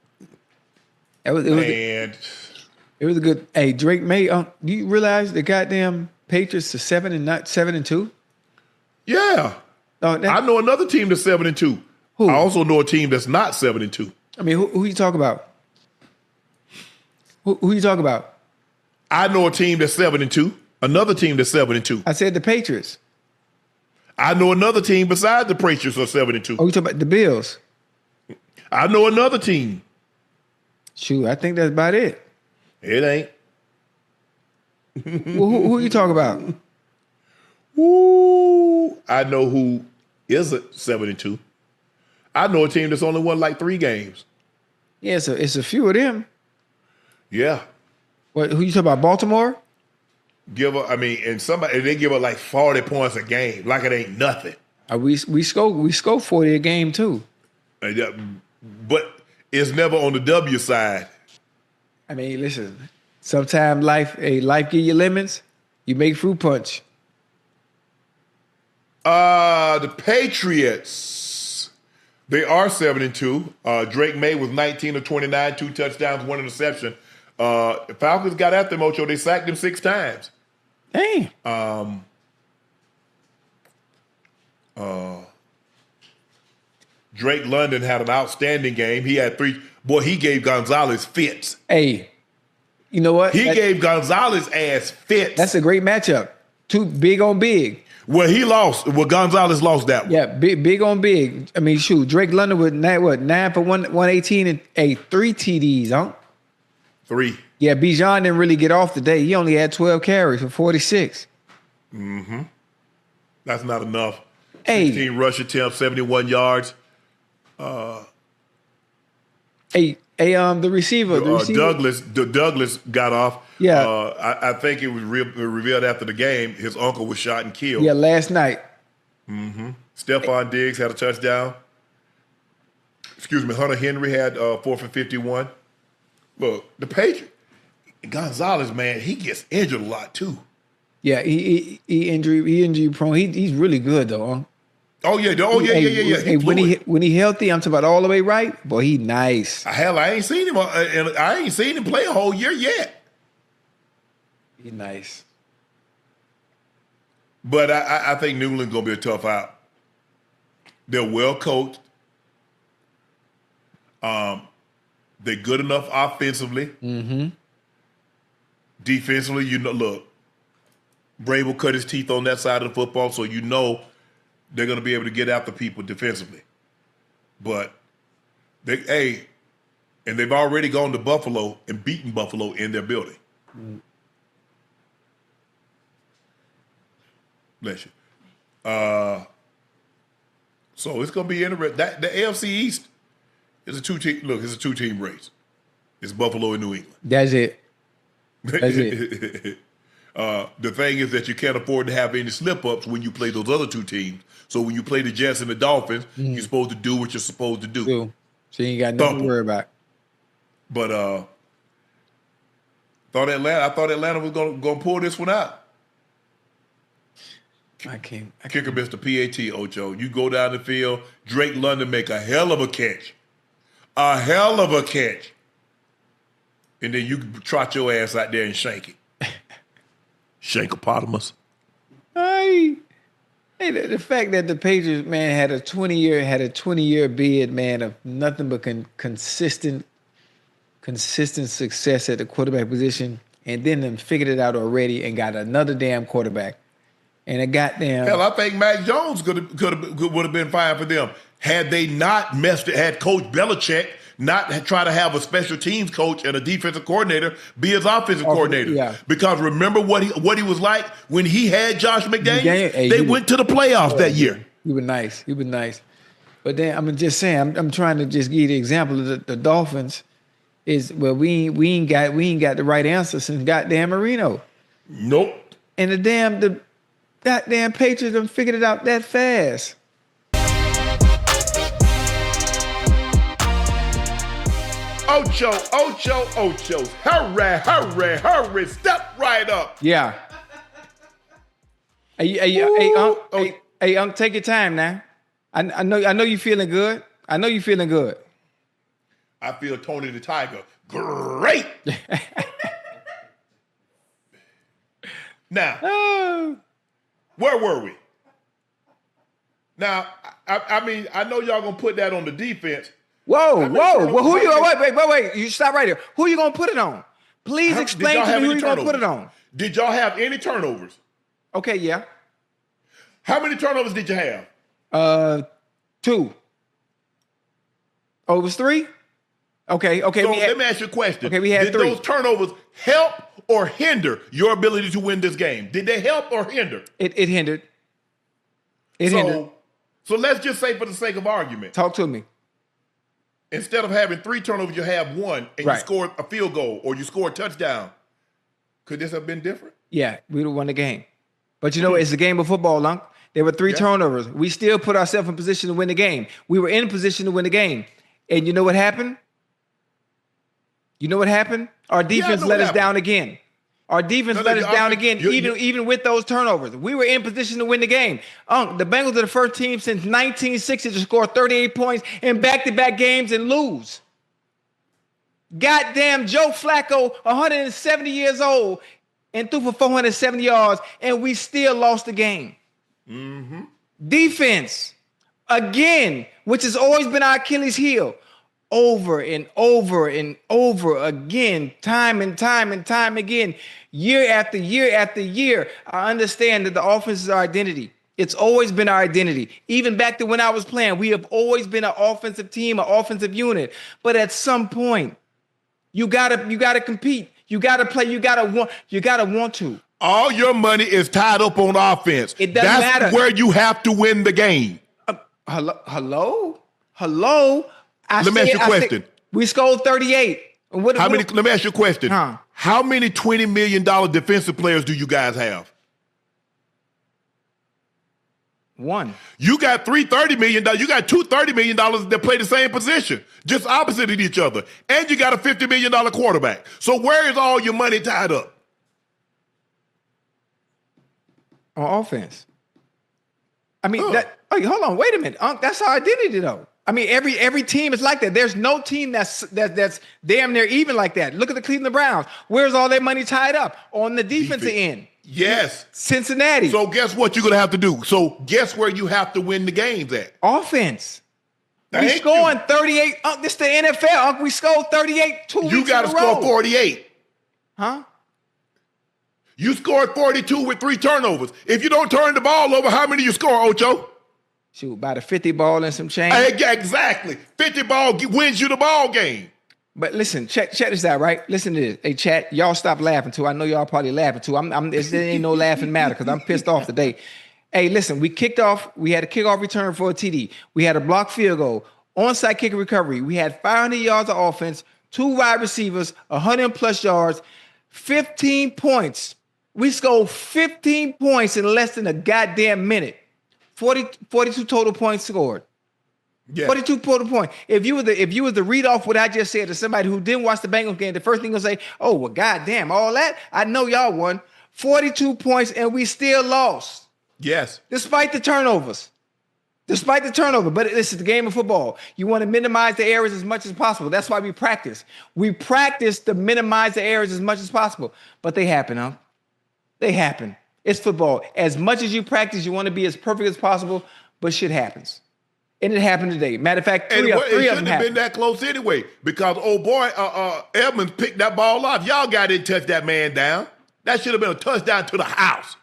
It was a good. Hey, Drake May. Do you realize the goddamn Patriots are 7 and not 7-2? Yeah. I know another team that's 7-2. Who? I also know a team that's not 7-2. I mean, who you talk about? Who you talk about? I know a team that's 7-2. Another team that's 7-2. I said the Patriots. I know another team besides the Patriots are 7-2. Oh, you talking about the Bills? I know another team. Shoot, I think that's about it. It ain't. Well, who you talk about? Ooh, I know who is at 7-2. I know a team that's only won like 3 games. Yeah, it's a few of them. Yeah. What? Who you talking about? Baltimore? And they give up like 40 points a game, like it ain't nothing. We score 40 a game too. But it's never on the W side. I mean, listen. Sometimes life give you lemons. You make fruit punch. The Patriots, they are 7-2. Drake May was 19 of 29, 2 touchdowns, 1 interception. Falcons got after him, Ocho. They sacked him 6 times. Damn. Drake London had an outstanding game. He had 3. Boy, he gave Gonzalez fits. Hey, you know what? He gave Gonzalez ass fits. That's a great matchup. 2 big on big. Well, he lost. Well, Gonzalez lost that one. Yeah, big on big. I mean, shoot, Drake London with 9 for 118 and 3 TDs, huh? 3. Yeah, Bijan didn't really get off today. He only had 12 carries for 46. Mm-hmm. That's not enough. Hey. 16 rush attempts, 71 yards. The receiver. Douglas got off. Yeah. I think it was revealed after the game his uncle was shot and killed. Yeah, last night. Mm-hmm. Stephon Diggs had a touchdown. Hunter Henry had 4th and 51. Look, the Patriots, Gonzalez, man, he gets injured a lot too. Yeah, he injury prone. He's really good though. Huh? Oh yeah. Hey, when he healthy, I'm talking about all the way right. Boy, he nice. Hell, I ain't seen him, and I ain't seen him play a whole year yet. He nice. But I think New England's gonna be a tough out. They're well coached. They're good enough offensively. Mm-hmm. Defensively, look, Brable cut his teeth on that side of the football, so they're going to be able to get after people defensively. But they've already gone to Buffalo and beaten Buffalo in their building. Mm. Bless you. So it's going to be interesting. The AFC East is a two-team race. It's Buffalo and New England. That's it. That's it. The thing is that you can't afford to have any slip-ups when you play those other two teams. So when you play the Jets and the Dolphins, you're supposed to do what you're supposed to do. So you ain't got nothing to worry about. But I thought Atlanta was gonna pull this one out. I can't. Kicker missed the PAT, Ocho. You go down the field, Drake London make a hell of a catch. A hell of a catch. And then you trot your ass out there and shank it. Shankopotamus. Hey, the fact that the Patriots, man, had a 20-year bid, man, of nothing but consistent success at the quarterback position, and then them figured it out already and got another damn quarterback. And a goddamn hell, I think Mac Jones would have been fine for them had they not messed it. Had Coach Belichick not try to have a special teams coach and a defensive coordinator be his offensive coordinator. Yeah. Because remember what he was like when he had Josh McDaniels? They went to the playoffs that year. He was nice. But then I'm just saying, I'm trying to just give you the example of the Dolphins is we ain't got the right answer since goddamn Marino. Nope. And the goddamn Patriots done figured it out that fast. Ocho. Hurry. Step right up. Yeah. Hey, Unc, take your time now. I know you feeling good. I feel Tony the Tiger. Great. Now, where were we? Now, I know y'all gonna put that on the defense. Whoa! Well, who you? Wait! You stop right here. Who you gonna put it on? Please explain to me who you gonna put it on. Did y'all have any turnovers? Okay, yeah. How many turnovers did you have? 2. Oh, it was 3? Okay. So let me ask you a question. Okay, we had 3. Did those turnovers help or hinder your ability to win this game? Did they help or hinder? It hindered. Hindered. So let's just say, for the sake of argument, talk to me. Instead of having 3 turnovers, you have 1, and you scored a field goal or you scored a touchdown. Could this have been different? Yeah, we would have won the game. But you know, it's a game of football, Unc. There were 3 turnovers. We still put ourselves in position to win the game. We were in position to win the game. And you know what happened? Our defense let us down again. Even with those turnovers. We were in position to win the game. The Bengals are the first team since 1960 to score 38 points in back-to-back games and lose. Goddamn Joe Flacco, 170 years old, and threw for 470 yards, and we still lost the game. Mm-hmm. Defense, again, which has always been our Achilles heel. Over and over and over again, time and time again, year after year after year. I understand that the offense is our identity. It's always been our identity. Even back to when I was playing, we have always been an offensive team, an offensive unit. But at some point, you gotta compete. You gotta play. You gotta want to. All your money is tied up on offense. It doesn't matter. That's where you have to win the game. Hello. Let me ask you a question. We scored 38. Let me ask you a question. How many $20 million defensive players do you guys have? One. You got $330 million. You got two $30 million that play the same position, just opposite of each other. And you got a $50 million quarterback. So where is all your money tied up? On offense. I mean, hold on, wait a minute. That's our identity, though. I mean, every team is like that. There's no team that's damn near even like that. Look at the Cleveland Browns. Where's all their money tied up? On the defensive end. Yes. Cincinnati. So guess what you're going to have to do? So guess where you have to win the games at? Offense. We scoring 38. This is the NFL. We scored 38 2 weeks in a row. You got to score 48. Huh? You scored 42 with 3 turnovers. If you don't turn the ball over, how many you score, Ocho? Shoot, about a 50 ball and some change. Exactly. 50 ball wins you the ball game. But listen, check this out, right? Listen to this. Hey, chat, y'all stop laughing too. I know y'all probably laughing too. There ain't no laughing matter because I'm pissed off today. Hey, listen, we kicked off. We had a kickoff return for a TD. We had a blocked field goal, onside kick recovery. We had 500 yards of offense, 2 wide receivers, 100+ yards, 15 points. We scored 15 points in less than a goddamn minute. 42 total points scored. Yeah. 42 total points. If you was to read off what I just said to somebody who didn't watch the Bengals game, the first thing you'll say, oh, well, goddamn, all that? I know y'all won. 42 points, and we still lost. Yes. Despite the turnovers. But this is the game of football. You want to minimize the errors as much as possible. That's why we practice. We practice to minimize the errors as much as possible. But they happen, huh? They happen. It's football. As much as you practice, you want to be as perfect as possible, but shit happens. And it happened today. Matter of fact, three of them happened. It shouldn't have been that close anyway because old boy Edmonds picked that ball off. Y'all got didn't touch that man down. That should have been a touchdown to the house.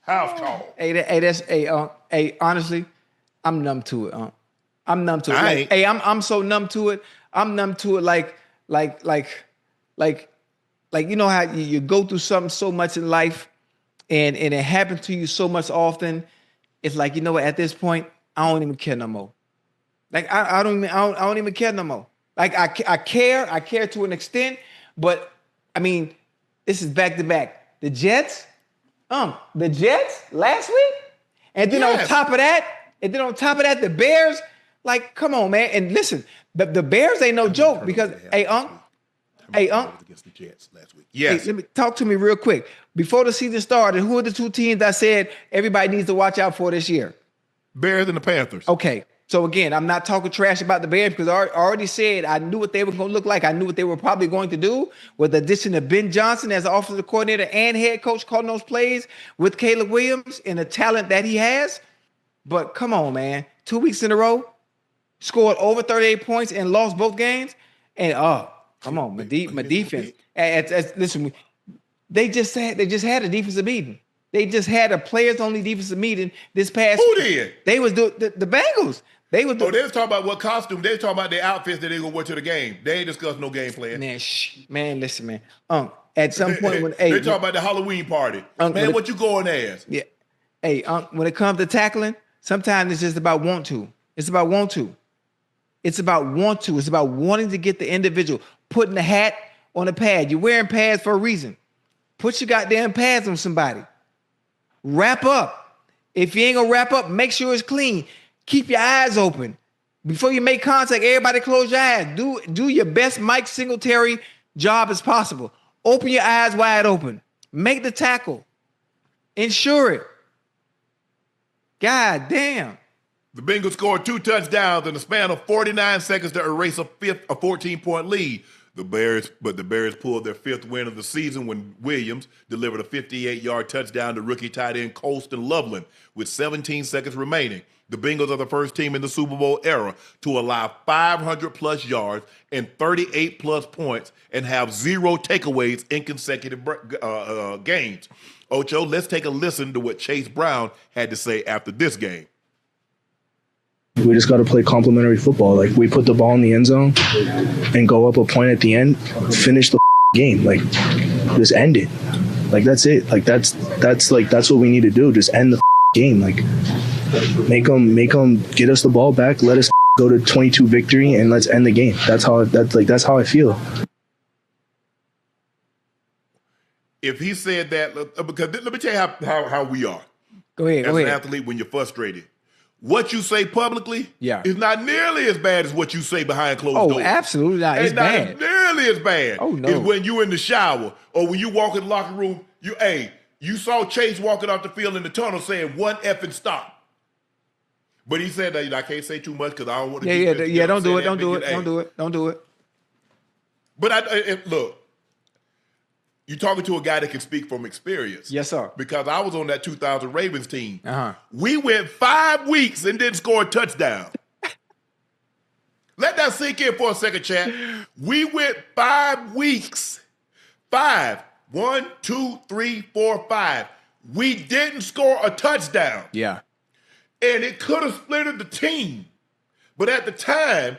House call. Hey, honestly, I'm numb to it. I'm numb to it. I'm so numb to it. I'm numb to it like you know how you go through something so much in life and it happens to you so much often. It's like, you know what, at this point, I don't even care no more. Like I don't even care no more. Like I care to an extent, but I mean, this is back to back. The Jets last week, and then on top of that, the Bears. Like, come on, man. And listen, the Bears ain't no joke because Unc. Against the Jets last week. Yes. Hey, let me talk to me real quick. Before the season started, who are the 2 teams I said everybody needs to watch out for this year? Bears and the Panthers. Okay. So again, I'm not talking trash about the Bears because I already said I knew what they were going to look like. I knew what they were probably going to do with the addition of Ben Johnson as offensive coordinator and head coach calling those plays with Caleb Williams and the talent that he has. But come on, man. 2 weeks in a row, scored over 38 points and lost both games. And come on, my defense. Listen, they just had a defensive meeting. They just had a players-only defensive meeting this past. Who did? They was the Bengals. They was talking about what costume. They was talking about their outfits that they gonna wear to the game. They ain't discussed no game plan. Man, listen, man. At some point when they talk about the Halloween party. Man, what you going as? Yeah. Hey, when it comes to tackling, sometimes it's just about want to. It's about want to. It's about wanting to get the individual, putting the hat on a pad. You're wearing pads for a reason. Put your goddamn pads on somebody. Wrap up. If you ain't gonna wrap up, make sure it's clean. Keep your eyes open. Before you make contact, everybody close your eyes. Do your best Mike Singletary job as possible. Open your eyes wide open. Make the tackle. Ensure it. God damn. The Bengals scored 2 touchdowns in the span of 49 seconds to erase a 14-point lead. The Bears pulled their 5th win of the season when Williams delivered a 58-yard touchdown to rookie tight end Colston Loveland with 17 seconds remaining. The Bengals are the first team in the Super Bowl era to allow 500-plus yards and 38-plus points and have 0 takeaways in consecutive games. Ocho, let's take a listen to what Chase Brown had to say after this game. We just got to play complementary football. Like, we put the ball in the end zone and go up a point at the end, finish the game. Like, just end it. Like, that's it. Like, that's what we need to do. Just end the game. Like, make them get us the ball back. Let us go to 22 victory and let's end the game. That's how I feel. If he said that, because let me tell you how we are. Go ahead. As an athlete, when you're frustrated, what you say publicly is not nearly as bad as what you say behind closed doors. Oh, absolutely not. It's bad. Not nearly as bad. Oh, no. Is when you in the shower or when you walk in the locker room. You saw Chase walking off the field in the tunnel saying one effing stop. But he said that I can't say too much because I don't want to. Yeah. Don't do it. Don't do it. But look, you're talking to a guy that can speak from experience. Yes, sir. Because I was on that 2000 Ravens team. Uh-huh. We went 5 weeks and didn't score a touchdown. Let that sink in for a second, Chad. We went 5 weeks. 5. 1, 2, 3, 4, 5. We didn't score a touchdown. Yeah. And it could have split the team. But at the time,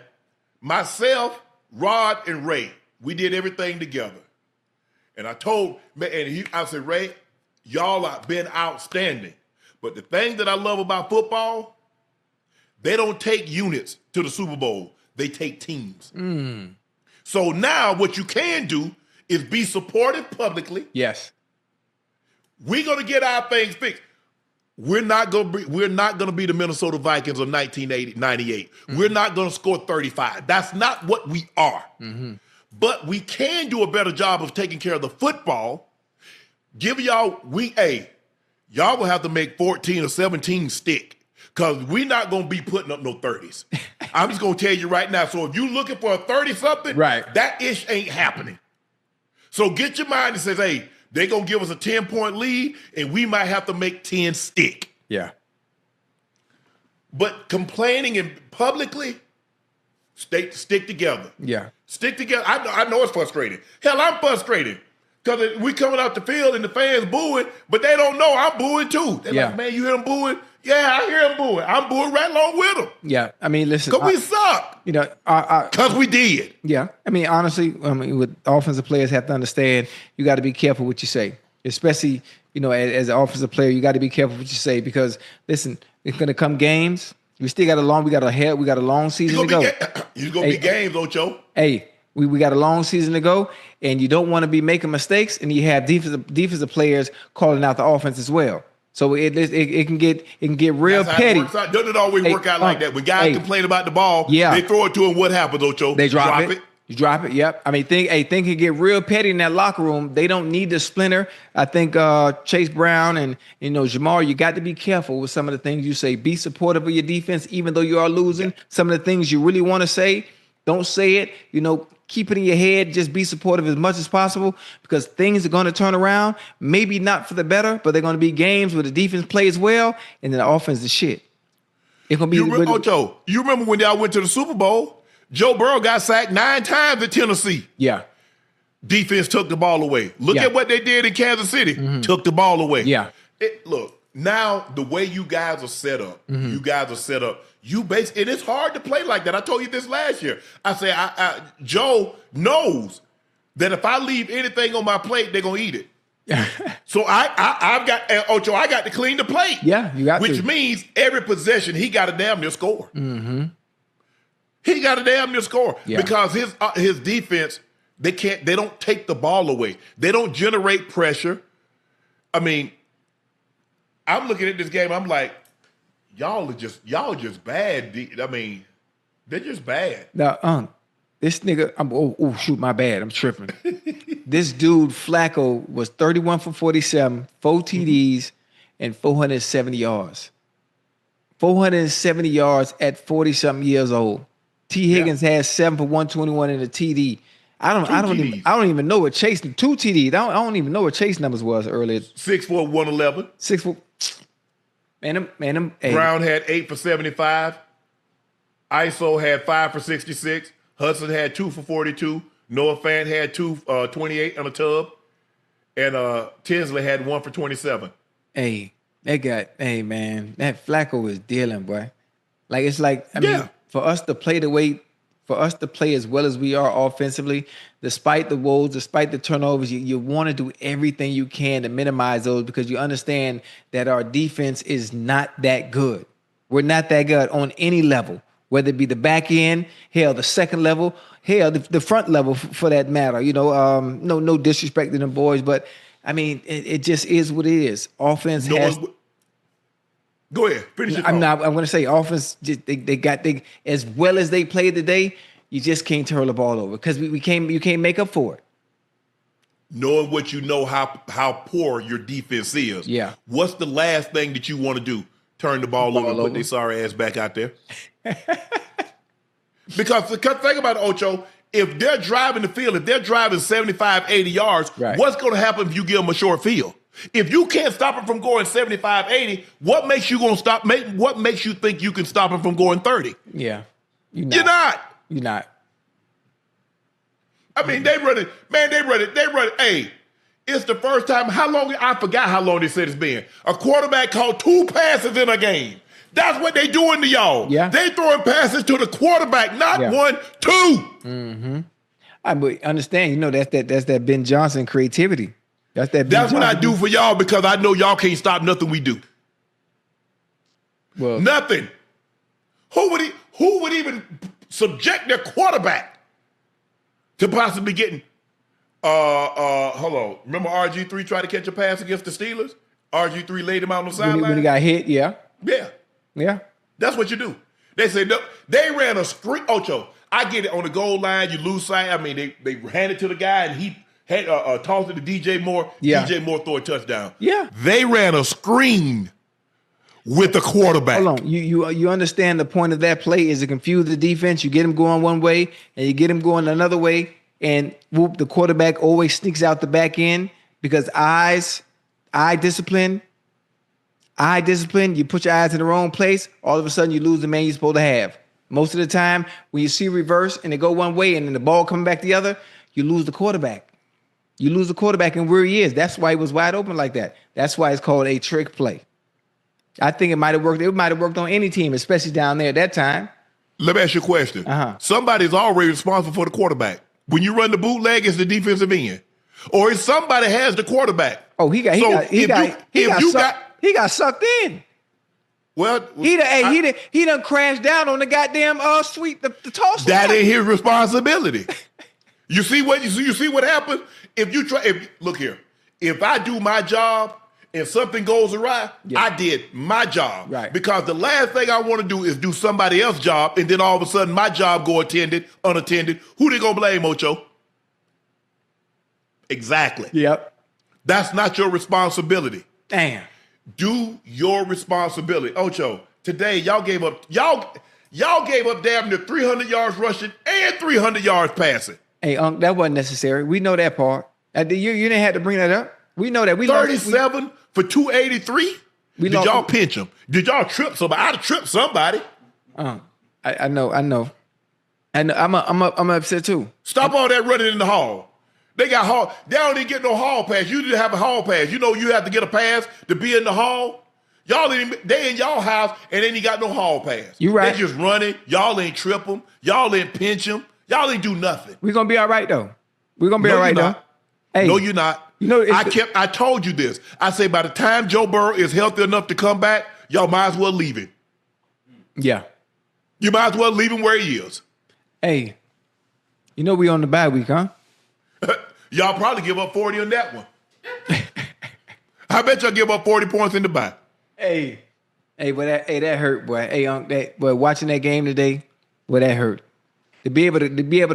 myself, Rod, and Ray, we did everything together. And I told, I said, Ray, y'all have been outstanding. But the thing that I love about football, they don't take units to the Super Bowl. They take teams. So now what you can do is be supportive publicly. Yes. We're gonna get our things fixed. We're not gonna be the Minnesota Vikings of 1998. We're not gonna score 35. That's not what we are. But we can do a better job of taking care of the football. Y'all will have to make 14 or 17 stick. Because we're not going to be putting up no 30s. I'm just going to tell you right now. So if you're looking for a 30-something, that ish ain't happening. So get your mind that says, hey, they're going to give us a 10-point lead, and we might have to make 10 stick. Yeah. But complaining publicly, stick together. Yeah. Stick together. I know it's frustrating. Hell, I'm frustrated. Because we coming out the field and the fans booing, but they don't know I'm booing too. They're like, man, you hear them booing? Yeah, I hear them booing. I'm booing right along with them. Yeah, I mean, listen. Because we suck. Because we did. Yeah, I mean, honestly, with offensive players have to understand, you got to be careful what you say. Especially, as an offensive player, you got to be careful what you say because, listen, it's going to come games. We got a long season to go. It's going to be games, Ocho. Hey, we got a long season to go, and you don't want to be making mistakes, and you have defensive players calling out the offense as well. So it can get real petty. Doesn't always work out like that. When guys complain about the ball, they throw it to him. What happens, Ocho? They drop it. You drop it. Yep. I mean, things can get real petty in that locker room. They don't need to splinter. I think Chase Brown and Jamar, you got to be careful with some of the things you say. Be supportive of your defense, even though you are losing. Some of the things you really want to say, don't say it. Keep it in your head. Just be supportive as much as possible because things are going to turn around. Maybe not for the better, but they're going to be games where the defense plays well and then the offense is shit. It's going to be. Ocho, you remember when y'all went to the Super Bowl? Joe Burrow got sacked 9 times at Tennessee. Yeah. Defense took the ball away. Look at what they did in Kansas City. Took the ball away. Yeah. Look, now the way you guys are set up, and it's hard to play like that. I told you this last year. I said, Joe knows that if I leave anything on my plate, they're gonna eat it. So I've got Ocho. I got to clean the plate. Yeah, you got which means every possession he got to damn near score. He got to damn near score because his defense they don't take the ball away. They don't generate pressure. I mean, I'm looking at this game. I'm like. Y'all just bad. I mean, they're just bad. Now, this nigga, shoot, my bad. I'm tripping. This dude, Flacco, was 31 for 47, 4 TDs, and 470 yards. 470 yards at 40-something years old. T. Higgins had 7 for 121 in a TD. I don't even know what Chase 2 TDs. I don't even know what Chase numbers was earlier. 6 for 111. 6 for. Man, Brown had 8 for 75. ISO had 5 for 66. Hudson had 2 for 42. Noah Fant had 28 on a tub. And Tinsley had 1 for 27. Hey, man, that Flacco is dealing, boy. Like, it's like, I mean, for us to play as well as we are offensively, despite the woes, despite the turnovers, you want to do everything you can to minimize those because you understand that our defense is not that good. We're not that good on any level, whether it be the back end, hell, the second level, hell, the front level for that matter. No disrespect to them boys, but I mean, it just is what it is. Offense Go ahead. Finish your I'm thought. going to say offense. They as well as they played today. You just can't turn the ball over because you can't make up for it. Knowing what you know, how poor your defense is. Yeah. What's the last thing that you want to do? Turn the ball over and put their sorry ass back out there. Because think about it, Ocho. If they're driving the field, if they're driving 75, 80 yards, what's going to happen if you give them a short field? If you can't stop them from going 75, 80, what makes you going to stop? What makes you think you can stop them from going 30? Yeah. You're not. I mean, they run it. Man, they run it. Hey, it's the first time. How long? I forgot how long they said it's been. A quarterback caught 2 passes in a game. That's what they doing to y'all. Yeah. They throwing passes to the quarterback, not 1, 2. Mm-hmm. I understand. That's that Ben Johnson creativity. That's what I do for y'all because I know y'all can't stop nothing we do. Well, nothing. Who would even subject their quarterback to possibly getting? Hold on. Remember RG3 tried to catch a pass against the Steelers? RG3 laid him out on the sideline. When he got hit, yeah. Yeah. That's what you do. They said no, they ran a screen. Ocho, I get it on the goal line. You lose sight. I mean, they hand it to the guy and he had tossed it to DJ Moore. Yeah. DJ Moore threw a touchdown. Yeah. They ran a screen with the quarterback. Hold on. You understand the point of that play is to confuse the defense. You get him going one way and you get him going another way, and whoop, the quarterback always sneaks out the back end because eye discipline. You put your eyes in the wrong place, all of a sudden you lose the man you're supposed to have. Most of the time, when you see reverse and they go one way and then the ball coming back the other, you lose the quarterback. You lose the quarterback and where he is. That's why he was wide open like that. That's why it's called a trick play. I think it might have worked. It might have worked on any team, especially down there at that time. Let me ask you a question. Somebody's already responsible for the quarterback. When you run the bootleg, it's the defensive end. Or if somebody has the quarterback. Oh, he got sucked in. Well, he done crashed down on the goddamn the toss. That ain't his responsibility. You see what happened? Look here. If I do my job and something goes awry, I did my job. Right. Because the last thing I want to do is do somebody else's job, and then all of a sudden my job go unattended. Who they gonna blame, Ocho? Exactly. Yep. That's not your responsibility. Damn. Do your responsibility. Ocho, today y'all gave up damn near 300 yards rushing and 300 yards passing. Hey, Unc, that wasn't necessary. We know that part. You didn't have to bring that up. We know that. 37 for 283? Did y'all pinch them? Did y'all trip somebody? I'd have tripped somebody. I know. I'm upset too. Stop all that running in the hall. They don't even get no hall pass. You didn't have a hall pass. You know you have to get a pass to be in the hall. They in y'all house and then you got no hall pass. You right. They just running. Y'all ain't trip them. Y'all ain't pinch them. Y'all ain't do nothing. We're gonna be all right though. We're gonna be all right though. Hey, no, you're not. I told you this. I say by the time Joe Burrow is healthy enough to come back, y'all might as well leave him. Yeah. You might as well leave him where he is. Hey, we on the bye week, huh? Y'all probably give up 40 on that one. I bet y'all give up 40 points in the bye. Hey, that hurt, boy. Hey, Unc, watching that game today, that hurt. To be able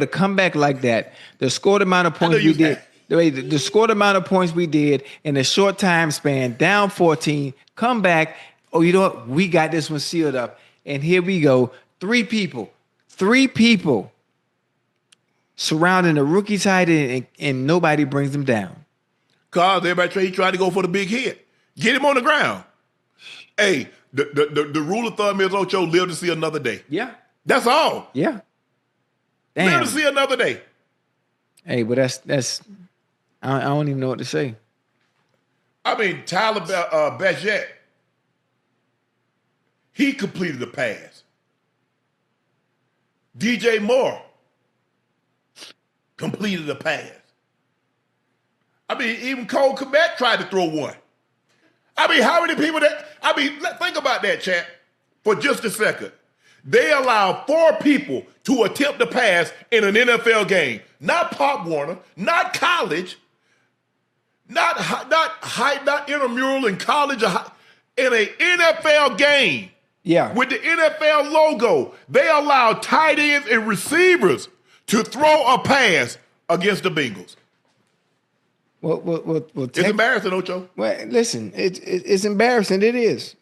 to come back like that, the scored amount of points we did. The scored amount of points we did in a short time span, down 14, come back. Oh, you know what? We got this one sealed up. And here we go. Three people surrounding the rookie tight end, and nobody brings them down. Cause everybody tried to go for the big hit. Get him on the ground. Hey, the rule of thumb is Ocho live to see another day. Yeah. That's all. Yeah. Damn. Live to see another day. Hey, but that's I don't even know what to say. I mean, Tyler Bagent, he completed the pass. DJ Moore completed the pass. I mean, even Cole Kmet tried to throw one. I mean, how many people think about that, chat, for just a second. They allow 4 people to attempt to pass in an NFL game. Not Pop Warner, not college, not intramural in college. in a NFL game. Yeah. With the NFL logo, they allow tight ends and receivers to throw a pass against the Bengals. Well, It's embarrassing, Ocho. Well, listen, it's embarrassing. It is.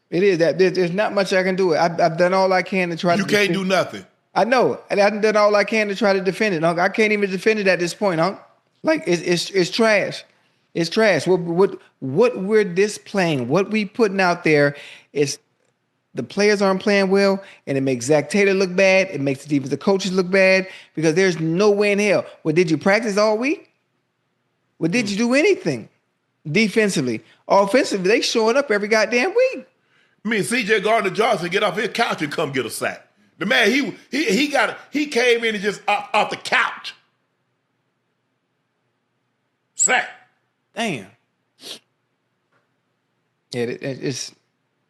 That there's not much I can do. I've done all I can to try. You can't do nothing. I know, and I've done all I can to try to defend it. Unc. I can't even defend it at this point, Unc. Like it's trash. It's trash. What we're displaying, what we putting out there, is the players aren't playing well, and it makes Zach Taylor look bad. It makes the defensive coaches look bad because there's no way in hell. Well, did you practice all week? Well, did you do anything defensively? Offensively, they showing up every goddamn week. I mean, C.J. Gardner-Johnson get off his couch and come get a sack. The man, he came in and just off the couch. Sack. Damn. Yeah, it's.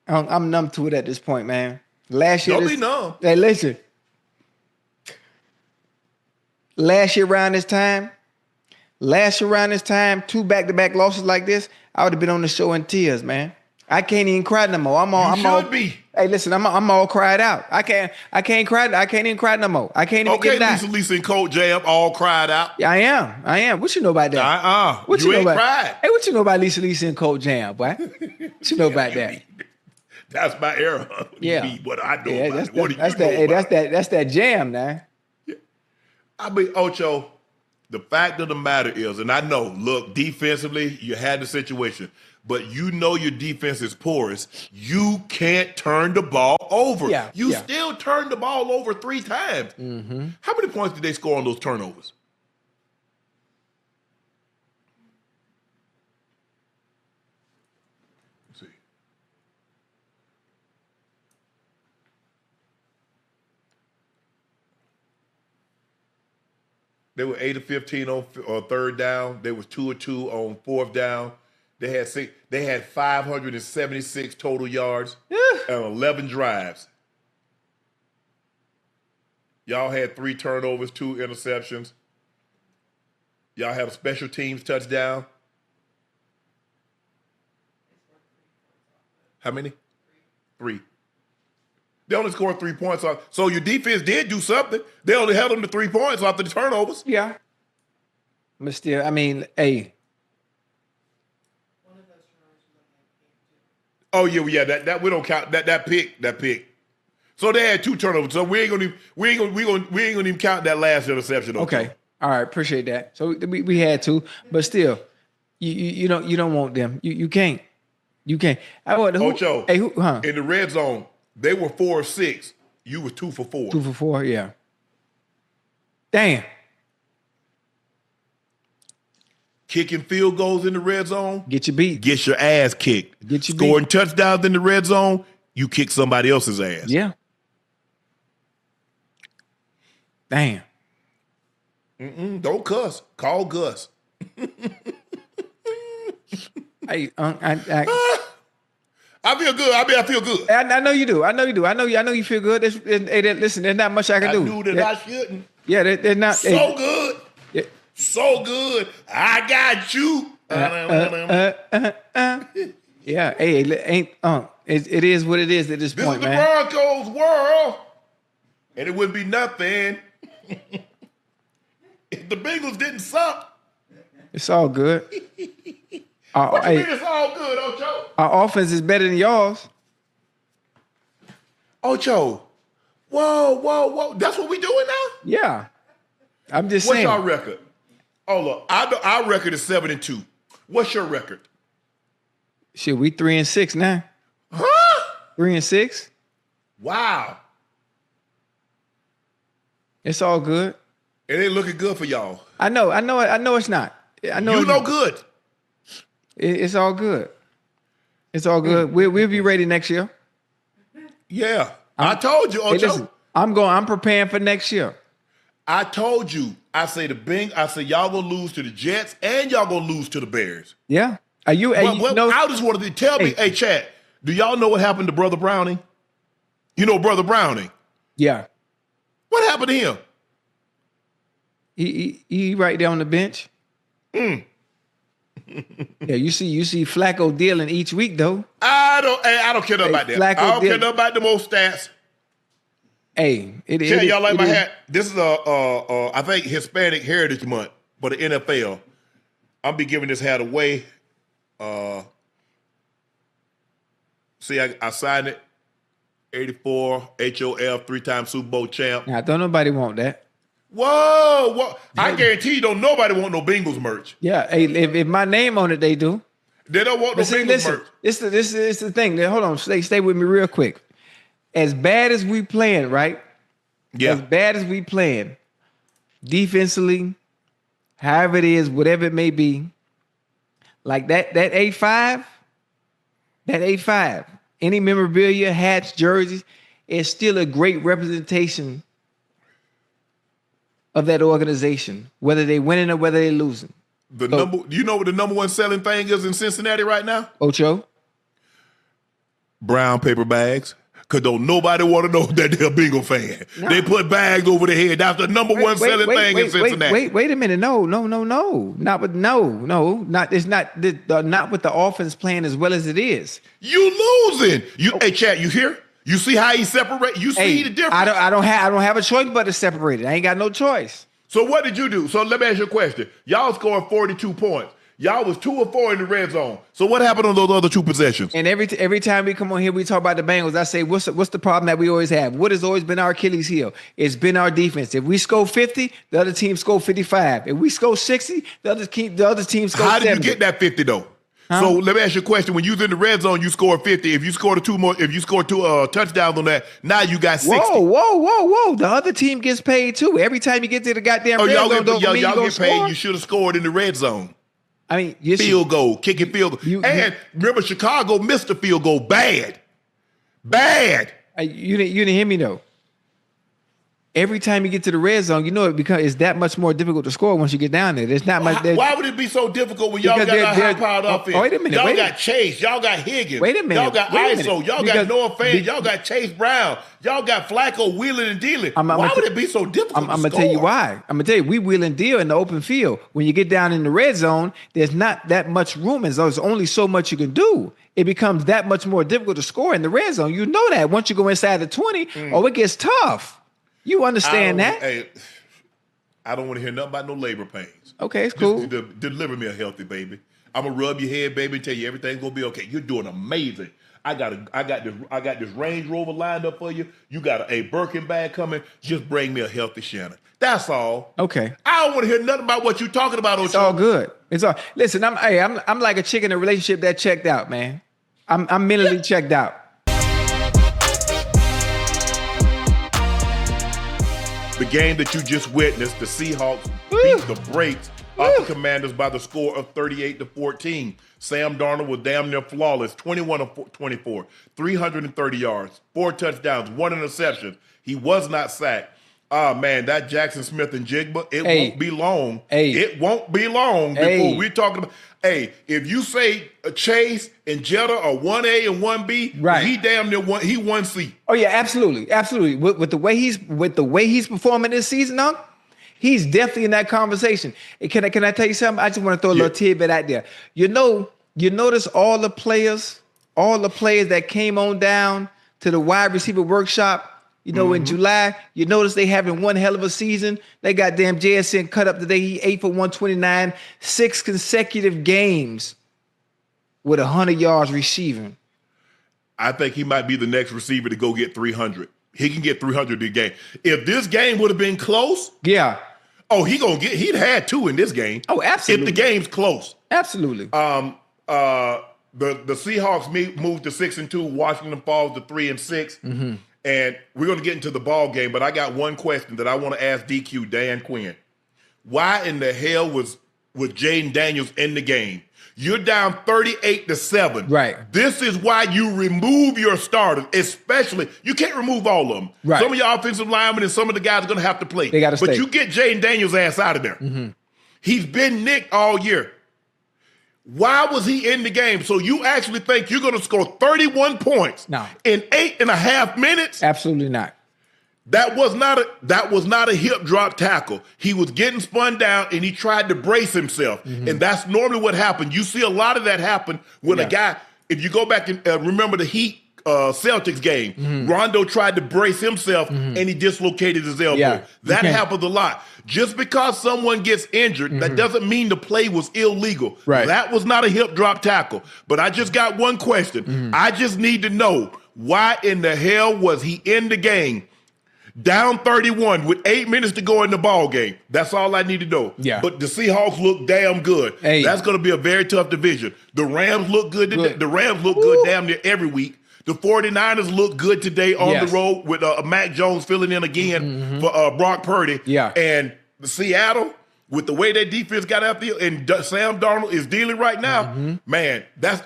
I'm numb to it at this point, man. Last year, Don't be numb. Hey, listen. Last year around this time, 2 back-to-back losses like this, I would have been on the show in tears, man. I can't even cry no more. I'm should be. Hey, listen, I'm all cried out. I can't cry. I can't even cry no more. I can't even get that. Lisa and Colt Jam all cried out. Yeah, I am. What you know about that? What you know ain't about? cried. Hey, what you know about Lisa and Colt Jam, boy? What you know about that? That's my era. Yeah. What I know about it. What do you that's know that. Hey, about that's that jam, man. I mean, Ocho, the fact of the matter is, and I know, look, defensively, you had the situation, but you know your defense is porous. You can't turn the ball over. Yeah, you still turned the ball over 3 times. Mm-hmm. How many points did they score on those turnovers? Let's see. They were 8 of 15 on third down. They was 2 of 2 on fourth down. They had 576 total yards and 11 drives. Y'all had 3 turnovers, 2 interceptions. Y'all had a special teams touchdown. How many? 3. They only scored 3 points. So your defense did do something. They only held them to 3 points after the turnovers. Yeah. But still, I mean, hey. Oh yeah, that we don't count that pick. So they had 2 turnovers. So we ain't gonna even count that last interception. Okay. All right, appreciate that. So we had 2, but still, you don't want them. You can't. Ocho. Hey, who? Huh? In the red zone, they were 4 of 6. You were 2 for 4. 2 for 4. Yeah. Damn. Kicking field goals in the red zone, Get your beat. get your ass kicked. Get your Scoring touchdowns in the red zone, you kick somebody else's ass. Yeah. Damn. Don't cuss. Call Gus. Hey, I feel good. I feel good. I know you do. I know you feel good. Listen, there's not much I can do. I knew that I shouldn't. Yeah, they're not. So good. Yeah. So good. I got you. Yeah. Hey, it is what it is at this This point, is the man. Broncos world. And it wouldn't be nothing if the Bengals didn't suck. It's all good. What you mean it's all good, Ocho? Our offense is better than y'all's. Ocho. Whoa. That's what we doing now? Yeah. I'm just What's saying. our record? Oh, look. Our record is 7-2. What's your record? Shit, we 3-6 now. Huh? 3-6. Wow. It's all good. It ain't looking good for y'all. I know it's not. I know You it's know not. good. It's all good. It's all good. We'll be ready next year. Yeah. I told you, Ocho. Hey, listen, I'm preparing for next year. I told you. I say y'all gonna lose to the Jets and y'all gonna lose to the Bears. Yeah. I just wanted to tell me, hey, Chad, do y'all know what happened to Brother Browning? You know Brother Browning. Yeah. What happened to him? He right there on the bench. Yeah, you see Flacco dealing each week though. I don't care about that. I don't care about the most stats. Hey, Y'all like my hat? This is I think Hispanic Heritage Month for the NFL. I'll be giving this hat away. See, I signed it. 84 HOF, 3-time Super Bowl champ. Now, don't nobody want that. Whoa! I guarantee you, don't nobody want no Bengals merch. Yeah, hey, if my name on it, they do. They don't want no Bengals merch. This is the thing. Hold on, stay with me real quick. As bad as we playing, right? Yeah. As bad as we playing, defensively, however it is, whatever it may be, like that A5, any memorabilia, hats, jerseys, is still a great representation of that organization, whether they winning or whether they losing. You know what the number one selling thing is in Cincinnati right now? Ocho? Brown paper bags. Because don't nobody want to know that they're a Bengal fan. No. They put bags over their head. That's the number one selling thing in Cincinnati. Wait a minute. No. Not with the offense playing as well as it is. You losing. Hey, Chad, you hear? You see how he separate? You see the difference? I don't have a choice but to separate it. I ain't got no choice. So what did you do? So let me ask you a question. Y'all scored 42 points. Y'all was 2 or 4 in the red zone. So what happened on those other 2 possessions? And every time we come on here, we talk about the Bengals. I say, what's the problem that we always have? What has always been our Achilles heel? It's been our defense. If we score 50, the other team score 55. If we score 60, the other team score 70. How did you get that 50 though? Huh? So let me ask you a question. When you was in the red zone, you scored 50. If you scored two touchdowns on that, now you got 60. Whoa. The other team gets paid too. Every time you get to the goddamn red zone, y'all get paid. You should have scored in the red zone. I mean, field goal, kicking field goal. Remember, Chicago missed the field goal bad. You didn't hear me though. Every time you get to the red zone, you know it's that much more difficult to score once you get down there. There's not much. Why would it be so difficult when y'all got a high-powered offense? Wait a minute. Y'all got Chase. Y'all got Higgins. Wait a minute. Y'all got ISO. Y'all got Noah Fant. Y'all got Chase Brown. Y'all got Flacco wheeling and dealing. Why would it be so difficult I'm going to tell you why. I'm going to tell you, we wheel and deal in the open field. When you get down in the red zone, there's not that much room, and there's only so much you can do. It becomes that much more difficult to score in the red zone. You know that. Once you go inside the 20, it gets tough. You understand that? Hey, I don't want to hear nothing about no labor pains. Okay, it's cool. Just deliver me a healthy baby. I'm gonna rub your head, baby, and tell you everything's gonna be okay. You're doing amazing. I got this Range Rover lined up for you. You got a Birkin bag coming. Just bring me a healthy Shannon. That's all. Okay. I don't want to hear nothing about what you're talking about. It's all good. It's all. Listen, I'm like a chick in a relationship that checked out, man. I'm mentally checked out. The game that you just witnessed, the Seahawks beat the brakes off the Commanders by the score of 38-14. Sam Darnold was damn near flawless, 21 of 24, 330 yards, 4 touchdowns, 1 interception. He was not sacked. Man, that Jackson Smith and Jigba, it won't be long. It won't be long before we're talking about. If you say Chase and Jetta are 1A and 1B, right? He damn near one. He 1C. Oh yeah, absolutely. With the way he's performing this season, Unc, he's definitely in that conversation. And can I tell you something? I just want to throw a little tidbit out there. You notice all the players that came on down to the wide receiver workshop. In July, you notice they having one hell of a season. They got damn JSN cut up today. He 8 for 129, 6 consecutive games with 100 yards receiving. I think he might be the next receiver to go get 300. He can get 300 a game. If this game would have been close, yeah. Oh, he'd had 2 in this game. Oh, absolutely. If the game's close. Absolutely. The Seahawks moved to 6-2. Washington falls to 3-6. Mm-hmm. And we're going to get into the ball game, but I got one question that I want to ask DQ, Dan Quinn. Why in the hell was Jaden Daniels in the game? You're down 38-7. Right. This is why you remove your starters, especially, you can't remove all of them. Right. Some of your offensive linemen and some of the guys are going to have to play. They got to stay. But you get Jaden Daniels' ass out of there. Mm-hmm. He's been nicked all year. Why was he in the game? So you actually think you're going to score 31 points in 8.5 minutes? Absolutely not. That was not a hip drop tackle. He was getting spun down and he tried to brace himself. And that's normally what happened. You see a lot of that happen when a guy, if you go back and remember the Heat Celtics game, Rondo tried to brace himself and he dislocated his elbow. Yeah. That happens a lot. Just because someone gets injured, that doesn't mean the play was illegal. Right. That was not a hip drop tackle. But I just got one question. I just need to know, why in the hell was he in the game down 31 with 8 minutes to go in the ball game? That's all I need to know. Yeah. But the Seahawks look damn good. Hey. That's going to be a very tough division. The Rams look good. The Rams look good damn near every week. The 49ers look good today on the road with Mac Jones filling in again for Brock Purdy. Yeah. And Seattle, with the way that defense got out there and Sam Darnold is dealing right now, man, that's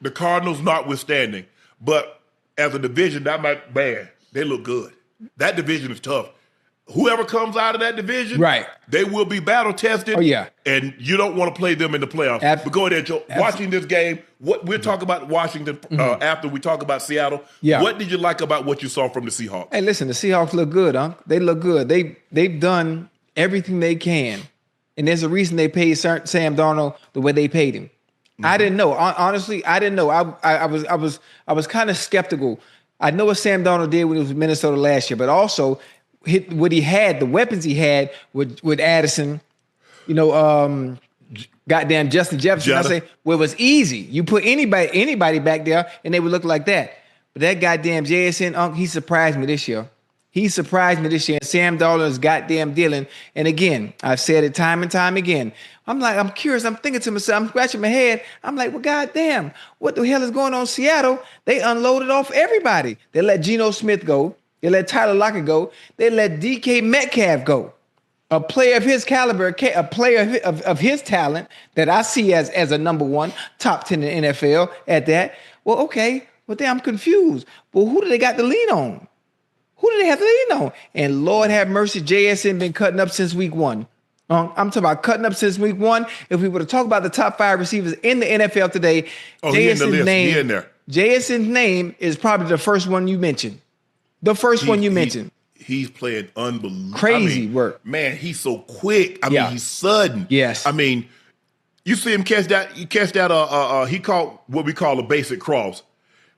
the Cardinals notwithstanding. But as a division, they look good. That division is tough. Whoever comes out of that division, they will be battle tested. Oh, yeah. And you don't want to play them in the playoffs. But go ahead, Joe. Watching this game, what we'll talk about Washington after we talk about Seattle. Yeah. What did you like about what you saw from the Seahawks? Hey, listen, the Seahawks look good, huh? They look good. They've done everything they can. And there's a reason they paid Sam Darnold the way they paid him. I didn't know. Honestly, I didn't know. I was kind of skeptical. I know what Sam Darnold did when he was in Minnesota last year, but also what he had, the weapons he had with Addison, goddamn Justin Jefferson. I say, well, it was easy. You put anybody back there, and they would look like that. But that goddamn JSN, Unc, he surprised me this year. He surprised me this year. And Sam Darnold is goddamn dealing. And again, I've said it time and time again. I'm curious. I'm thinking to myself, I'm scratching my head. I'm like, well, goddamn, what the hell is going on in Seattle? They unloaded off everybody. They let Geno Smith go. They let Tyler Lockett go. They let DK Metcalf go. A player of his caliber, a player of his talent that I see as a number one, top 10 in the NFL at that. Well, okay. Well, then I'm confused. Well, who do they got to lean on? Who do they have to lean on? And Lord have mercy, JSN been cutting up since week one. I'm talking about cutting up since week one. If we were to talk about the top 5 receivers in the NFL today, JSN's name is probably the first one you mentioned. The first one you mentioned. He's playing unbelievable. Crazy work. Man, he's so quick. I mean, he's sudden. Yes. I mean, you see him catch that. He caught what we call a basic cross.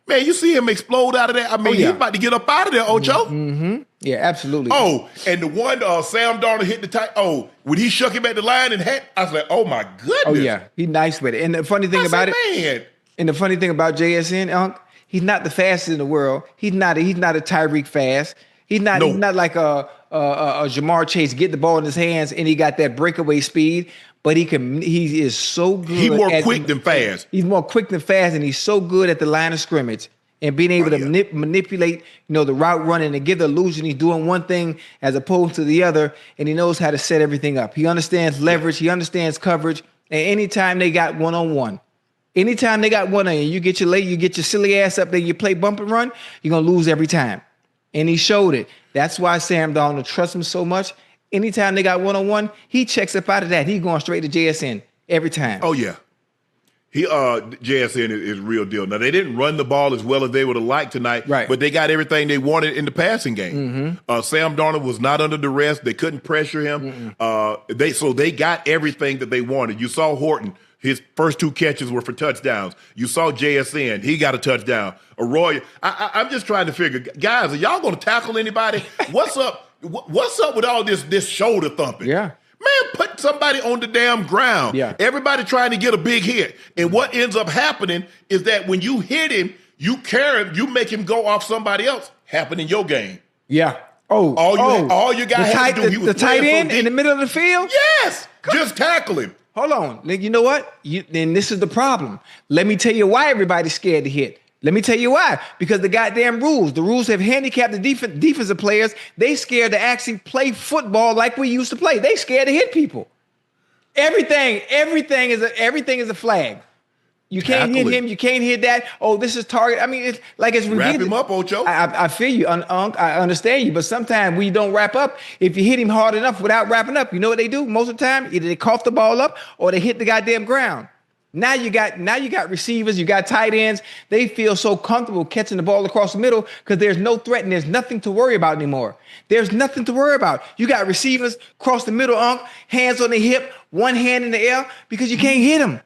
Man, you see him explode out of there. I mean, he's about to get up out of there, Ocho. Mm-hmm. Yeah, absolutely. Oh, and the one Sam Darnold hit the tight. Oh, when he shook him at the line and I was like, oh my goodness. Oh yeah, he's nice with it. And the funny thing about JSN, Unc, he's not the fastest in the world. He's not a Tyreek fast. He's not like a Jamar Chase, get the ball in his hands and he got that breakaway speed. But he is so good. He's more quick than fast. He's more quick than fast, and he's so good at the line of scrimmage and being able to manipulate, the route running and give the illusion he's doing one thing as opposed to the other, and he knows how to set everything up. He understands leverage. He understands coverage. And anytime they got one-on-one, anytime they got one on you, you get your silly ass up there, you play bump and run, you're going to lose every time. And he showed it. That's why Sam Darnold trusts him so much. Anytime they got one-on-one, he checks up out of that. He's going straight to JSN every time. Oh, yeah. JSN is real deal. Now, they didn't run the ball as well as they would have liked tonight, but they got everything they wanted in the passing game. Sam Darnold was not under duress. They couldn't pressure him. So they got everything that they wanted. You saw Horton. His first 2 catches were for touchdowns. You saw JSN. He got a touchdown. Arroyo. I'm just trying to figure, guys, are y'all going to tackle anybody? What's up? What's up with all this shoulder thumping? Yeah. Man, put somebody on the damn ground. Yeah. Everybody trying to get a big hit. And what ends up happening is that when you hit him, you carry him, you make him go off somebody else. Happened in your game. Yeah. All you got had to do, he was the tight end in the middle of the field? Yes. Just tackle him. Hold on. You know what? Then this is the problem. Let me tell you why everybody's scared to hit. Let me tell you why. Because the goddamn rules. The rules have handicapped the defensive players. They scared to actually play football like we used to play. They scared to hit people. Everything is a flag. You can't hit him. You can't hit that. Oh, this is target. I mean, it's ridiculous. Wrap him up, Ocho. I feel you, Unc. I understand you. But sometimes we don't wrap up. If you hit him hard enough without wrapping up, you know what they do? Most of the time, either they cough the ball up or they hit the goddamn ground. Now you got receivers, you got tight ends. They feel so comfortable catching the ball across the middle because there's no threat and there's nothing to worry about anymore. There's nothing to worry about. You got receivers across the middle, hands on the hip, one hand in the air because you can't hit them.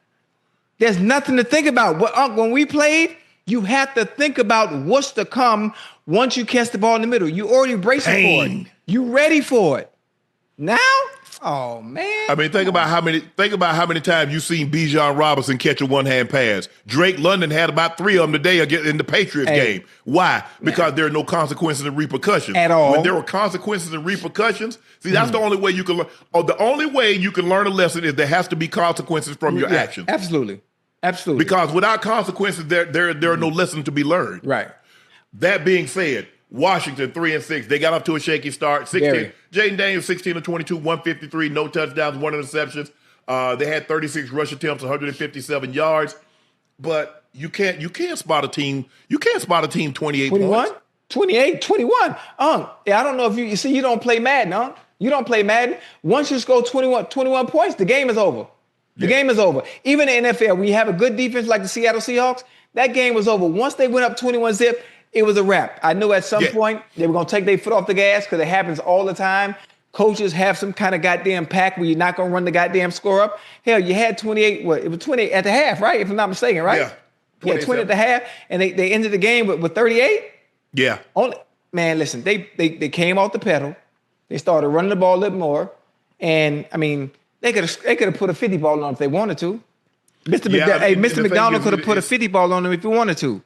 There's nothing to think about. When we played, you have to think about what's to come once you catch the ball in the middle. You already bracing for it. You ready for it. Now? Oh man! I mean, think about how many times you've seen Bijan Robinson catch a one-hand pass. Drake London had about 3 of them today in the Patriots game. Why? Because there are no consequences and repercussions at all. When there were consequences and repercussions, see, that's the only way you can learn. Or the only way you can learn a lesson is there has to be consequences from your actions. Absolutely. Because without consequences, there are no lessons to be learned. Right. That being said, Washington 3-6. They got off to a shaky start. 16. Jaden Daniels 16 of 22, 153, no touchdowns, 1 interceptions. They had 36 rush attempts, 157 yards. But you can't spot a team. You can't spot a team 28 points. 28, 21. I don't know if you see you don't play Madden, You don't play Madden. Once you score 21 points, the game is over. The game is over. Even in the NFL, when you have a good defense like the Seattle Seahawks, that game was over. Once they went up 21-zip, it was a wrap. I knew at some point they were going to take their foot off the gas because it happens all the time. Coaches have some kind of goddamn pack where you're not going to run the goddamn score up. Hell, you had 28, it was 28 at the half, right? If I'm not mistaken, right? Yeah. 20 at the half, and they ended the game with 38? Yeah. Man, listen, they came off the pedal. They started running the ball a little more. And, I mean, they could have put a 50 ball on if they wanted to. Mr. McDonald could have put a 50 ball on them if he wanted to.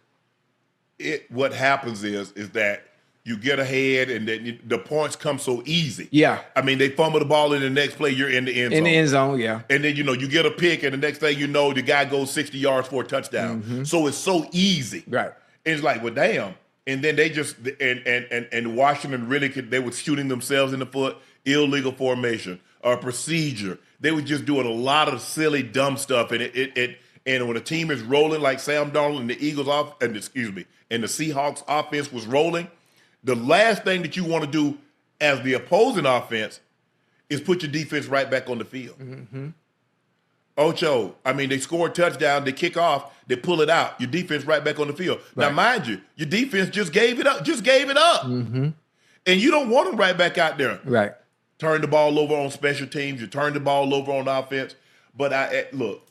What happens is that you get ahead and then the points come so easy. Yeah. I mean, they fumble the ball in the next play, you're in the end zone. In the end zone, yeah. And then, you get a pick and the next thing you know, the guy goes 60 yards for a touchdown. Mm-hmm. So it's so easy. Right. And it's like, well, damn. And then they just, and Washington really they were shooting themselves in the foot, illegal formation, procedure. They were just doing a lot of silly, dumb stuff. And when a team is rolling like Sam Darnold and the Eagles and the Seahawks offense was rolling, the last thing that you want to do as the opposing offense is put your defense right back on the field. Mm-hmm. Ocho, I mean, they score a touchdown, they kick off, they pull it out. Your defense right back on the field. Right. Now, mind you, your defense just gave it up. Mm-hmm. And you don't want them right back out there. Right. Turn the ball over on special teams. You turn the ball over on offense. But look,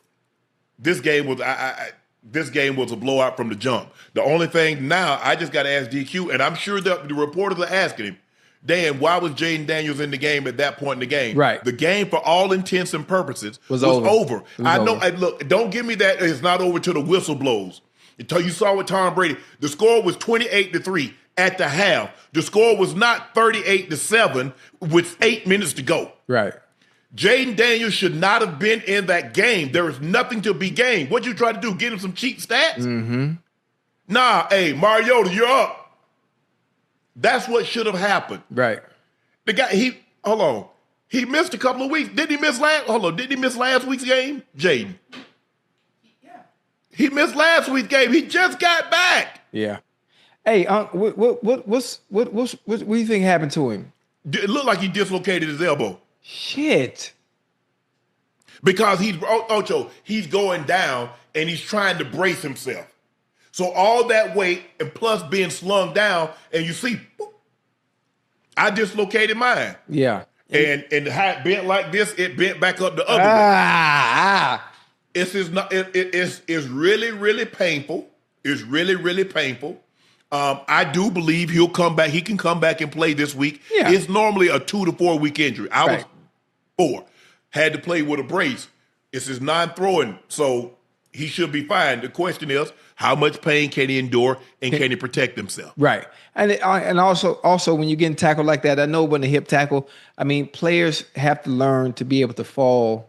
this game was a blowout from the jump. The only thing now, I just got to ask DQ, and I'm sure that the reporters are asking him, Dan, why was Jaden Daniels in the game at that point in the game? Right. The game, for all intents and purposes, was over. I know. Look, don't give me that it's not over till the whistle blows. Until you saw with Tom Brady, the score was 28-3 at the half. The score was not 38-7 with 8 minutes to go. Right. Jaden Daniels should not have been in that game. There is nothing to be gained. What you try to do, get him some cheap stats? Mm-hmm. Nah, hey, Mariota, you're up. That's what should have happened. Right. The guy, hold on. He missed a couple of weeks. Did he miss last week's game? Jaden. Yeah. He missed last week's game. He just got back. Yeah. Hey, what do you think happened to him? It looked like he dislocated his elbow. Shit. Because he's going down and he's trying to brace himself. So all that weight and plus being slung down, and you see, boop, I dislocated mine. Yeah. And how it bent like this, it bent back up the other way. It's really, really painful. It's really, really painful. I do believe he'll come back. He can come back and play this week. Yeah. It's normally a 2 to 4 week injury. I was 4. Had to play with a brace. It's his non-throwing, so he should be fine. The question is, how much pain can he endure, and can he protect himself? Right. And also when you get tackled like that, I know when the hip tackle, I mean, players have to learn to be able to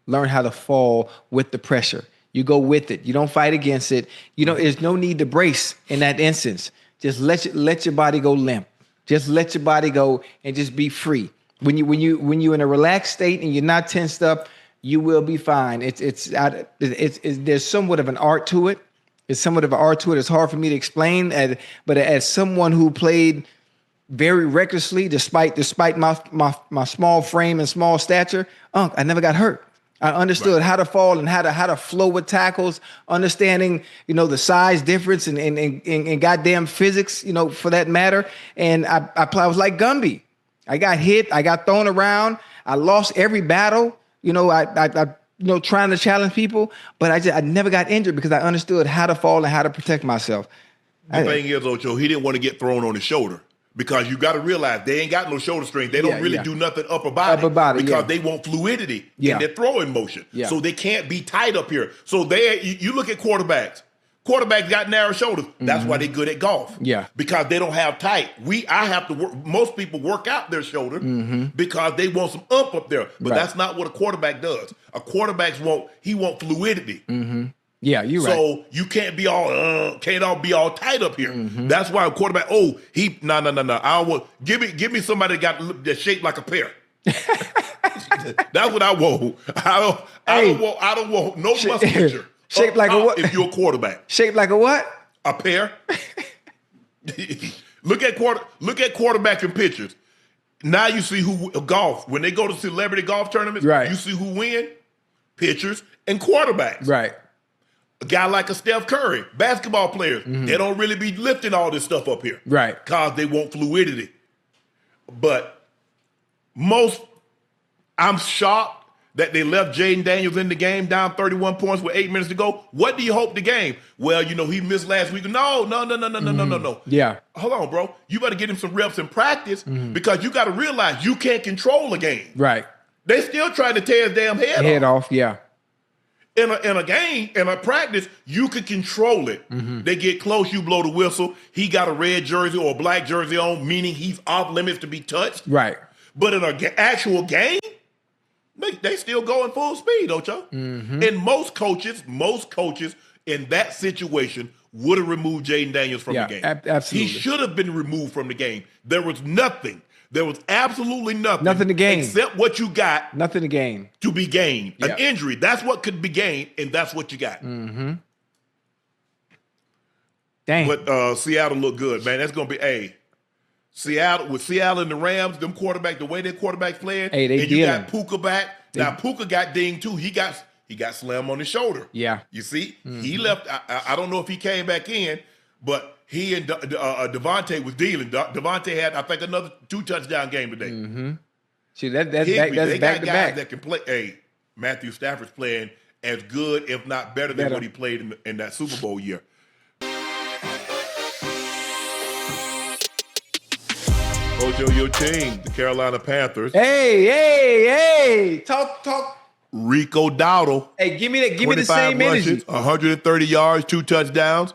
learn how to fall with the pressure. You go with it. You don't fight against it. There's no need to brace in that instance. Just let your body go limp. Just let your body go and just be free. When you're in a relaxed state and you're not tensed up, you will be fine. There's somewhat of an art to it. It's somewhat of an art to it. It's hard for me to explain, but as someone who played very recklessly, despite my small frame and small stature, I never got hurt. I understood how to fall and how to flow with tackles, understanding, the size difference and goddamn physics, for that matter. And I was like Gumby. I got hit. I got thrown around. I lost every battle. I trying to challenge people, but I never got injured because I understood how to fall and how to protect myself. The thing is, Ocho, he didn't want to get thrown on his shoulder. Because you got to realize they ain't got no shoulder strength. They don't really do nothing upper body because they want fluidity in their throwing motion. Yeah. So they can't be tight up here. So you look at quarterbacks. Quarterbacks got narrow shoulders. That's why they're good at golf. Yeah. Because they don't have tight. I have to work. Most people work out their shoulder because they want some up there. But that's not what a quarterback does. A quarterback want fluidity. Yeah, you're right. So you can't be all tight up here. That's why a quarterback. No. I don't want. Give me somebody that's shaped like a pear. That's what I want. I don't want no musculature. Shaped like a what? If you're a quarterback. Shaped like a what? A pear. Look at quarterbacking pictures. Now you see who golf when they go to celebrity golf tournaments. Right. You see who win. Pitchers and quarterbacks. Right. A guy like a Steph Curry, basketball players, they don't really be lifting all this stuff up here. Right. Because they want fluidity. But I'm shocked that they left Jaden Daniels in the game down 31 points with 8 minutes to go. What do you hope the game? Well, he missed last week. No. Yeah. Hold on, bro. You better get him some reps in practice because you got to realize you can't control a game. Right. They still trying to tear his damn head off. Yeah. In a game, in a practice, you can control it. They get close, you blow the whistle. He got a red jersey or a black jersey on, meaning he's off limits to be touched. Right. But in an actual game, they still going full speed, Ocho. And most coaches in that situation would have removed Jaden Daniels from the game. Absolutely. He should have been removed from the game. There was nothing. There was absolutely nothing. Nothing to gain. Except what you got. Nothing to gain. To be gained. An injury. That's what could be gained, and that's what you got. Dang. But Seattle looked good, man. That's going to be, Seattle and the Rams, them quarterback, the way their quarterback playing. Hey, and you got Puka back. Now, Puka got dinged, too. He got slammed on his shoulder. Yeah. You see? He left. I don't know if he came back in, but he and Devontae was dealing. Devontae had, I think, another 2 touchdown game today. See, that's back to back. That can play. Hey, Matthew Stafford's playing as good, if not better than what he played in that Super Bowl year. Ocho, your team, the Carolina Panthers. Hey. Talk. Rico Dowdle. Hey, give me the same rushes, energy. 130 yards, 2 touchdowns.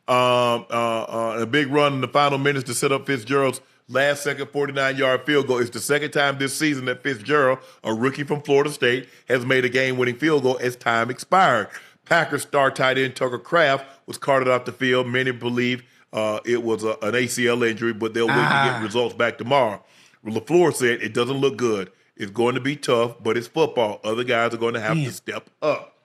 A big run in the final minutes to set up Fitzgerald's last-second 49-yard field goal. It's the second time this season that Fitzgerald, a rookie from Florida State, has made a game-winning field goal as time expired. Packers star tight end Tucker Kraft was carted off the field. Many believe it was an ACL injury, but they'll wait to get results back tomorrow. LaFleur said it doesn't look good. It's going to be tough, but it's football. Other guys are going to have to step up.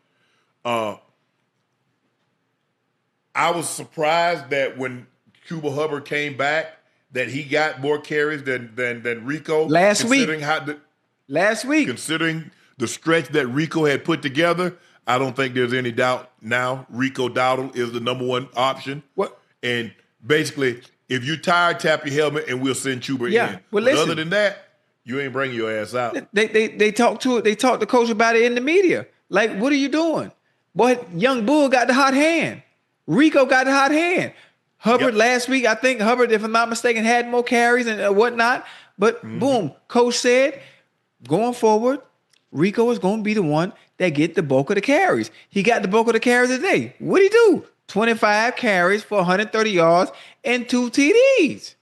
I was surprised that when Cuba Hubbard came back, that he got more carries than Rico. Last week. Considering the stretch that Rico had put together, I don't think there's any doubt now Rico Dowdle is the number one option. What? And basically, if you're tired, tap your helmet and we'll send Chuba in. Well, but other than that, you ain't bringing your ass out. They talk to the coach about it in the media. Like, what are you doing? Boy, young Bull got the hot hand. Rico got the hot hand. Hubbard last week, I think Hubbard, if I'm not mistaken, had more carries and whatnot. But boom, coach said, going forward, Rico is going to be the one that get the bulk of the carries. He got the bulk of the carries today. What did he do? 25 carries for 130 yards and 2 TDs.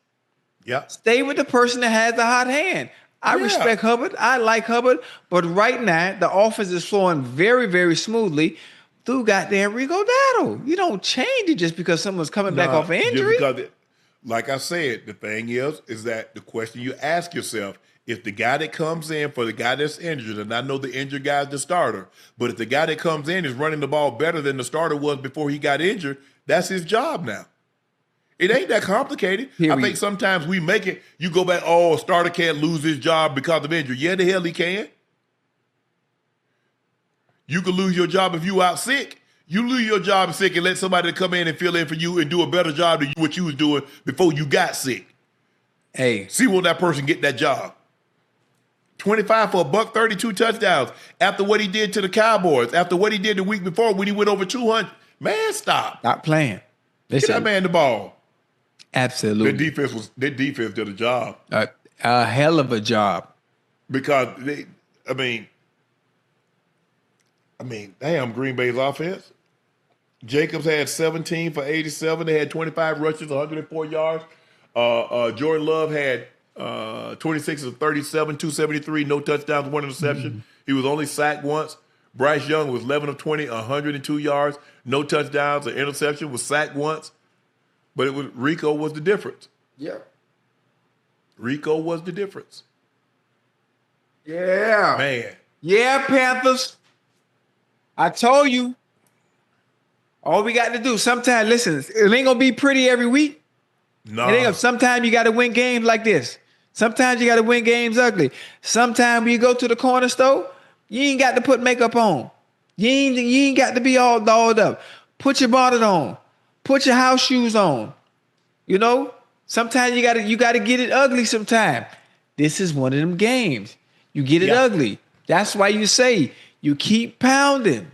Yeah. Stay with the person that has the hot hand. I respect Hubbard. I like Hubbard. But right now, the offense is flowing very, very smoothly through goddamn Rico Dowdle. You don't change it just because someone's coming back off an injury. Like I said, the thing is that the question you ask yourself, if the guy that comes in for the guy that's injured, and I know the injured guy's the starter, but if the guy that comes in is running the ball better than the starter was before he got injured, that's his job now. It ain't that complicated. I think sometimes we make it, you go back, a starter can't lose his job because of injury. Yeah, the hell he can. You could lose your job if you out sick. You lose your job sick and let somebody come in and fill in for you and do a better job than what you was doing before you got sick. Hey. See, will that person get that job? 25 for $130, 2 touchdowns. After what he did to the Cowboys, after what he did the week before when he went over 200. Man, stop. Stop playing. Get that man the ball. Absolutely. Their defense did a job. A hell of a job. Because damn, Green Bay's offense. Jacobs had 17 for 87. They had 25 rushes, 104 yards. Jordan Love had 26 of 37, 273, no touchdowns, 1 interception. Mm-hmm. He was only sacked once. Bryce Young was 11 of 20, 102 yards, no touchdowns, an interception, was sacked once. But Rico was the difference. Yeah. Rico was the difference. Yeah. Man. Yeah, Panthers. I told you. All we got to do, sometimes, listen, it ain't going to be pretty every week. No. Sometimes you got to win games like this. Sometimes you got to win games ugly. Sometimes when you go to the corner store, you ain't got to put makeup on. You ain't got to be all dolled up. Put your bonnet on. Put your house shoes on. You know? Sometimes you gotta get it ugly sometime. This is one of them games. You get it ugly. That's why you say you keep pounding.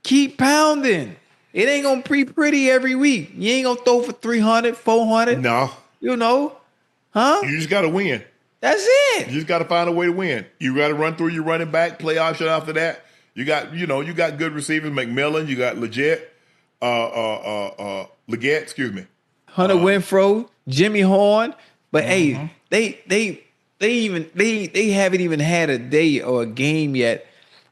Keep pounding. It ain't gonna be pretty every week. You ain't gonna throw for 300, 400. No. You know? Huh? You just gotta win. That's it. You just gotta find a way to win. You gotta run through your running back, play option after that. You got good receivers, McMillan, you got Leggett, excuse me. Hunter Renfrow, Jimmy Horn. But hey, they haven't even had a day or a game yet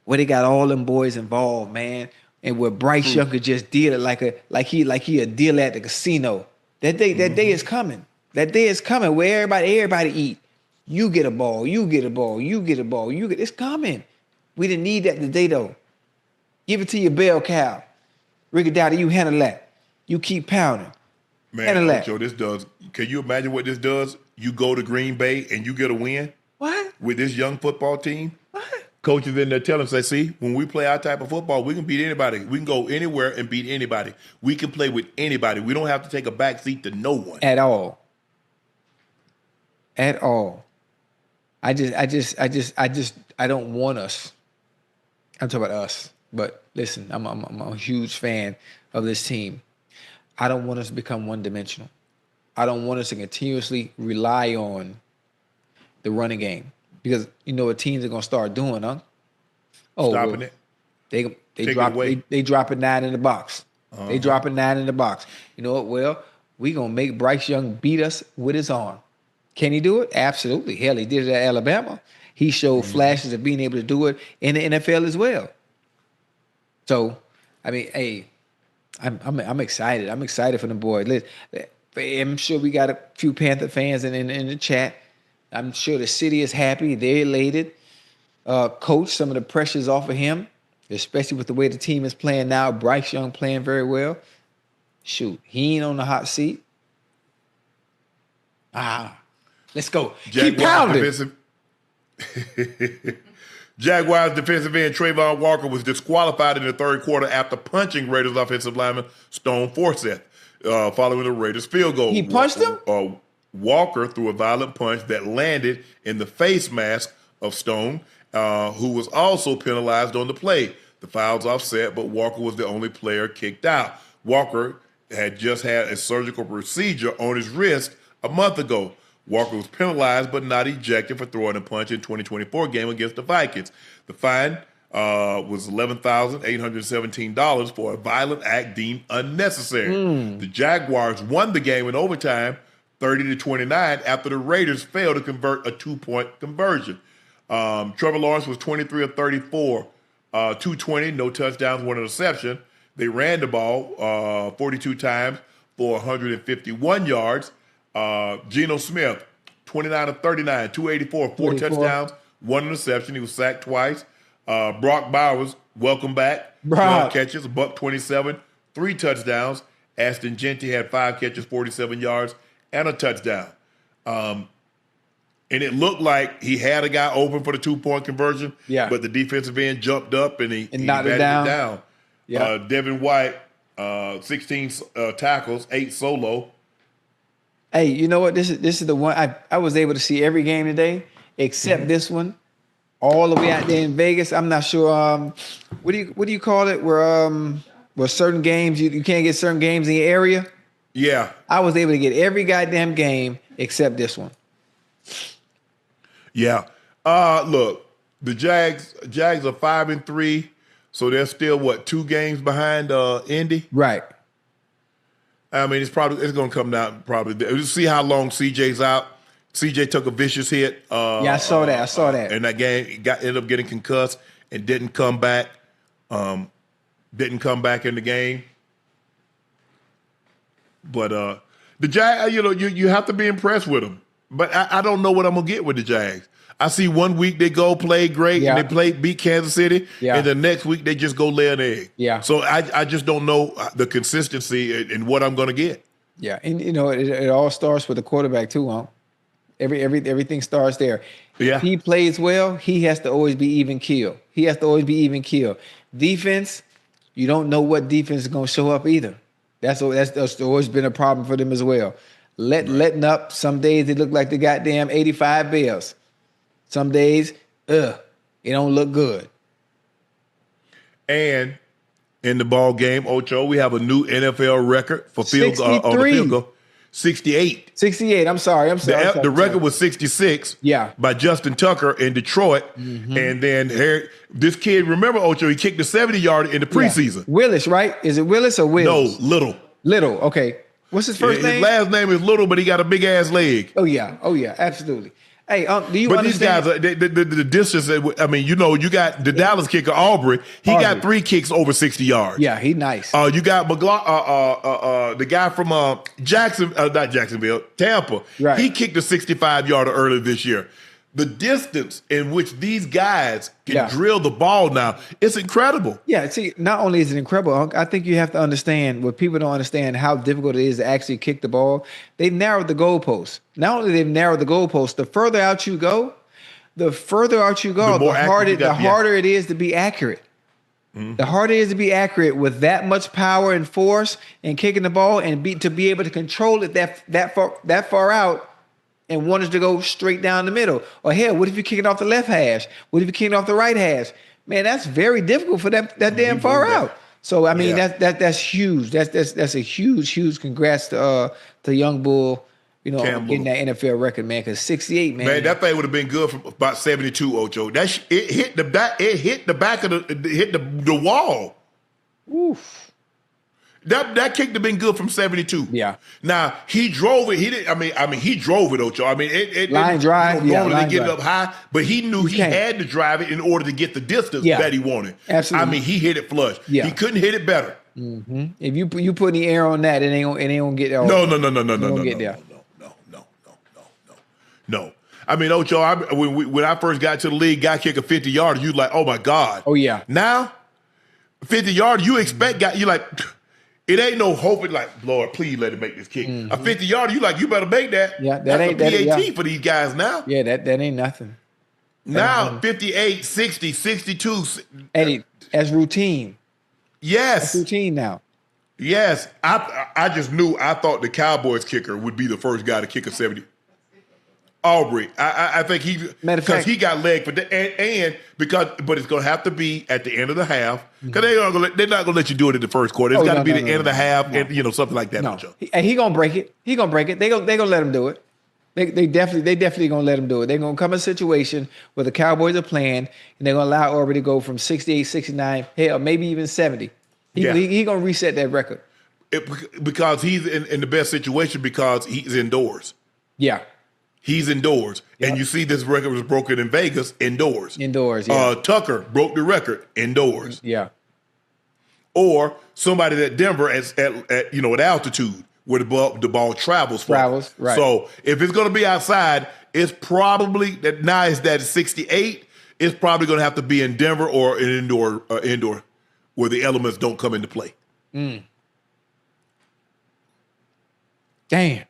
where they got all them boys involved, man. And where Bryce Young could just deal it like he a dealer at the casino. That day is coming. That day is coming where everybody eat. You get a ball, you get a ball, you get a ball, it's coming. We didn't need that today though. Give it to your bell cow. Ricky Dowdy, you handle that. You keep pounding. Man, Ocho, can you imagine what this does? You go to Green Bay and you get a win? What? With this young football team? What? Coaches in there telling them, see, when we play our type of football, we can beat anybody. We can go anywhere and beat anybody. We can play with anybody. We don't have to take a back seat to no one. At all. At all. I don't want us. I'm talking about us. But listen, I'm a huge fan of this team. I don't want us to become one-dimensional. I don't want us to continuously rely on the running game. Because you know what teams are gonna start doing, huh? Stopping it. They dropping 9 in the box. They dropping 9 in the box. You know what? Well, we gonna make Bryce Young beat us with his arm. Can he do it? Absolutely. Hell, he did it at Alabama. He showed flashes of being able to do it in the NFL as well. So, I mean, hey, I'm excited. I'm excited for the boys. I'm sure we got a few Panther fans in the chat. I'm sure the city is happy. They're elated. Coach, some of the pressure's off of him, especially with the way the team is playing now. Bryce Young playing very well. Shoot, he ain't on the hot seat. Let's go. Keep pounding. Jaguars defensive end Trayvon Walker was disqualified in the third quarter after punching Raiders offensive lineman Stone Forsythe following the Raiders field goal. He punched him? Walker threw a violent punch that landed in the face mask of Stone, who was also penalized on the play. The foul's offset, but Walker was the only player kicked out. Walker had just had a surgical procedure on his wrist a month ago. Walker was penalized but not ejected for throwing a punch in 2024 game against the Vikings. The fine was $11,817 for a violent act deemed unnecessary. The Jaguars won the game in overtime 30-29 after the Raiders failed to convert a 2-point conversion. Trevor Lawrence was 23 of 34, 220, no touchdowns, 1 interception. They ran the ball 42 times for 151 yards. Geno Smith, 29 of 39, 284, 4 touchdowns, 1 interception. He was sacked twice. Brock Bowers, welcome back. 12 catches, $127, 3 touchdowns. Ashton Genty had 5 catches, 47 yards, and a touchdown. And it looked like he had a guy open for the 2-point conversion. Yeah. But the defensive end jumped up and he knocked batted it down. Yeah. Devin White, 16 tackles, 8 solo. Hey, you know what? This is the one I was able to see every game today except this one, all the way out there in Vegas. I'm not sure. What do you call it? Where certain games you can't get certain games in your area. Yeah. I was able to get every goddamn game except this one. Yeah. Look, the Jags are 5-3, so they're still 2 games behind Indy. Right. I mean, it's going to come down probably. We'll see how long CJ's out. CJ took a vicious hit. I saw that. In that game, he ended up getting concussed and didn't come back. Didn't come back in the game. But the Jags, you have to be impressed with them. But I don't know what I'm gonna get with the Jags. I see 1 week they go play great and they beat Kansas City, and the next week they just go lay an egg. Yeah. So I just don't know the consistency in what I'm gonna get. Yeah, and it all starts with the quarterback too, huh? Everything starts there. Yeah. If he plays well, he has to always be even keel. Defense, you don't know what defense is gonna show up either. That's always been a problem for them as well. Letting up. Some days they look like the goddamn 85 Bears. Some days, it don't look good. And in the ball game, Ocho, we have a new NFL record for field on the field goal. 68. 68. I'm sorry. The record was 66. Yeah. By Justin Tucker in Detroit. Mm-hmm. And then this kid, remember, Ocho, he kicked the 70-yard in the preseason. Yeah. Willis, right? Is it Willis or Willis? No, Little. Little. Okay. What's his first name? His last name is Little, but he got a big ass leg. Oh yeah. Absolutely. Hey, do you but understand? These guys, the distance. I mean, you got the Dallas kicker Aubrey. He got 3 kicks over 60 yards. Yeah, he nice. You got the guy from not Jacksonville, Tampa. Right. He kicked a 65-yarder earlier this year. The distance in which these guys can drill the ball now, it's incredible. Yeah, see, not only is it incredible, Unc, I think you have to understand, what people don't understand, how difficult it is to actually kick the ball. They've narrowed the goalposts. Not only they've narrowed the goalposts, the further out you go, the harder it is to be accurate. Mm-hmm. The harder it is to be accurate with that much power and force and kicking the ball and to be able to control it that far out. And wanted to go straight down the middle. Or hell, what if you kick it off the left hash? What if you kick it off the right hash? Man, that's very difficult for that damn far out. So I mean, that's huge. That's a huge congrats to Young Bull, getting that NFL record, man. Because 68, man. Man, that thing would have been good for about 72, Ocho. It hit the back of the wall. Oof. That kick have been good from 72. Yeah. Now he drove it. He didn't. I mean, he drove it, Ocho. I mean, line drive. Normally get it up high, but he knew he had to drive it in order to get the distance that he wanted. Absolutely. I mean, he hit it flush. Yeah. He couldn't hit it better. Mm-hmm. If you put any air on that, it ain't gonna get there. No. I mean, Ocho. When I first got to the league, guy kick a 50-yarder, you like, oh my God. Oh yeah. Now, 50-yarder, you expect guy. You like. It ain't no hope. It's like, Lord, please let him make this kick. Mm-hmm. A 50-yarder, you better make that. Yeah, that's a PAT for these guys now. Yeah, that ain't nothing. Now, 58, 60, 62. Eddie, that's routine. Yes. That's routine now. Yes. I just knew, I thought the Cowboys kicker would be the first guy to kick a 70. Aubrey, I think because he got leg for that, but it's going to have to be at the end of the half because they're not going to let you do it in the first quarter. It's got to be the end of the half, and something like that. No. And he going to break it. He going to break it. They going to let him do it. They definitely going to let him do it. They're going to come in a situation where the Cowboys are playing, and they're going to allow Aubrey to go from 68, 69, hell, maybe even 70. He going to reset that record. Because he's in the best situation because he's indoors. Yeah. He's indoors. Yep. And you see this record was broken in Vegas, indoors. Yeah. Tucker broke the record indoors. Yeah. Or somebody at Denver at altitude where the ball travels. Right. So if it's going to be outside, it's probably that now is that 68. It's probably going to have to be in Denver or an indoor where the elements don't come into play. Damn.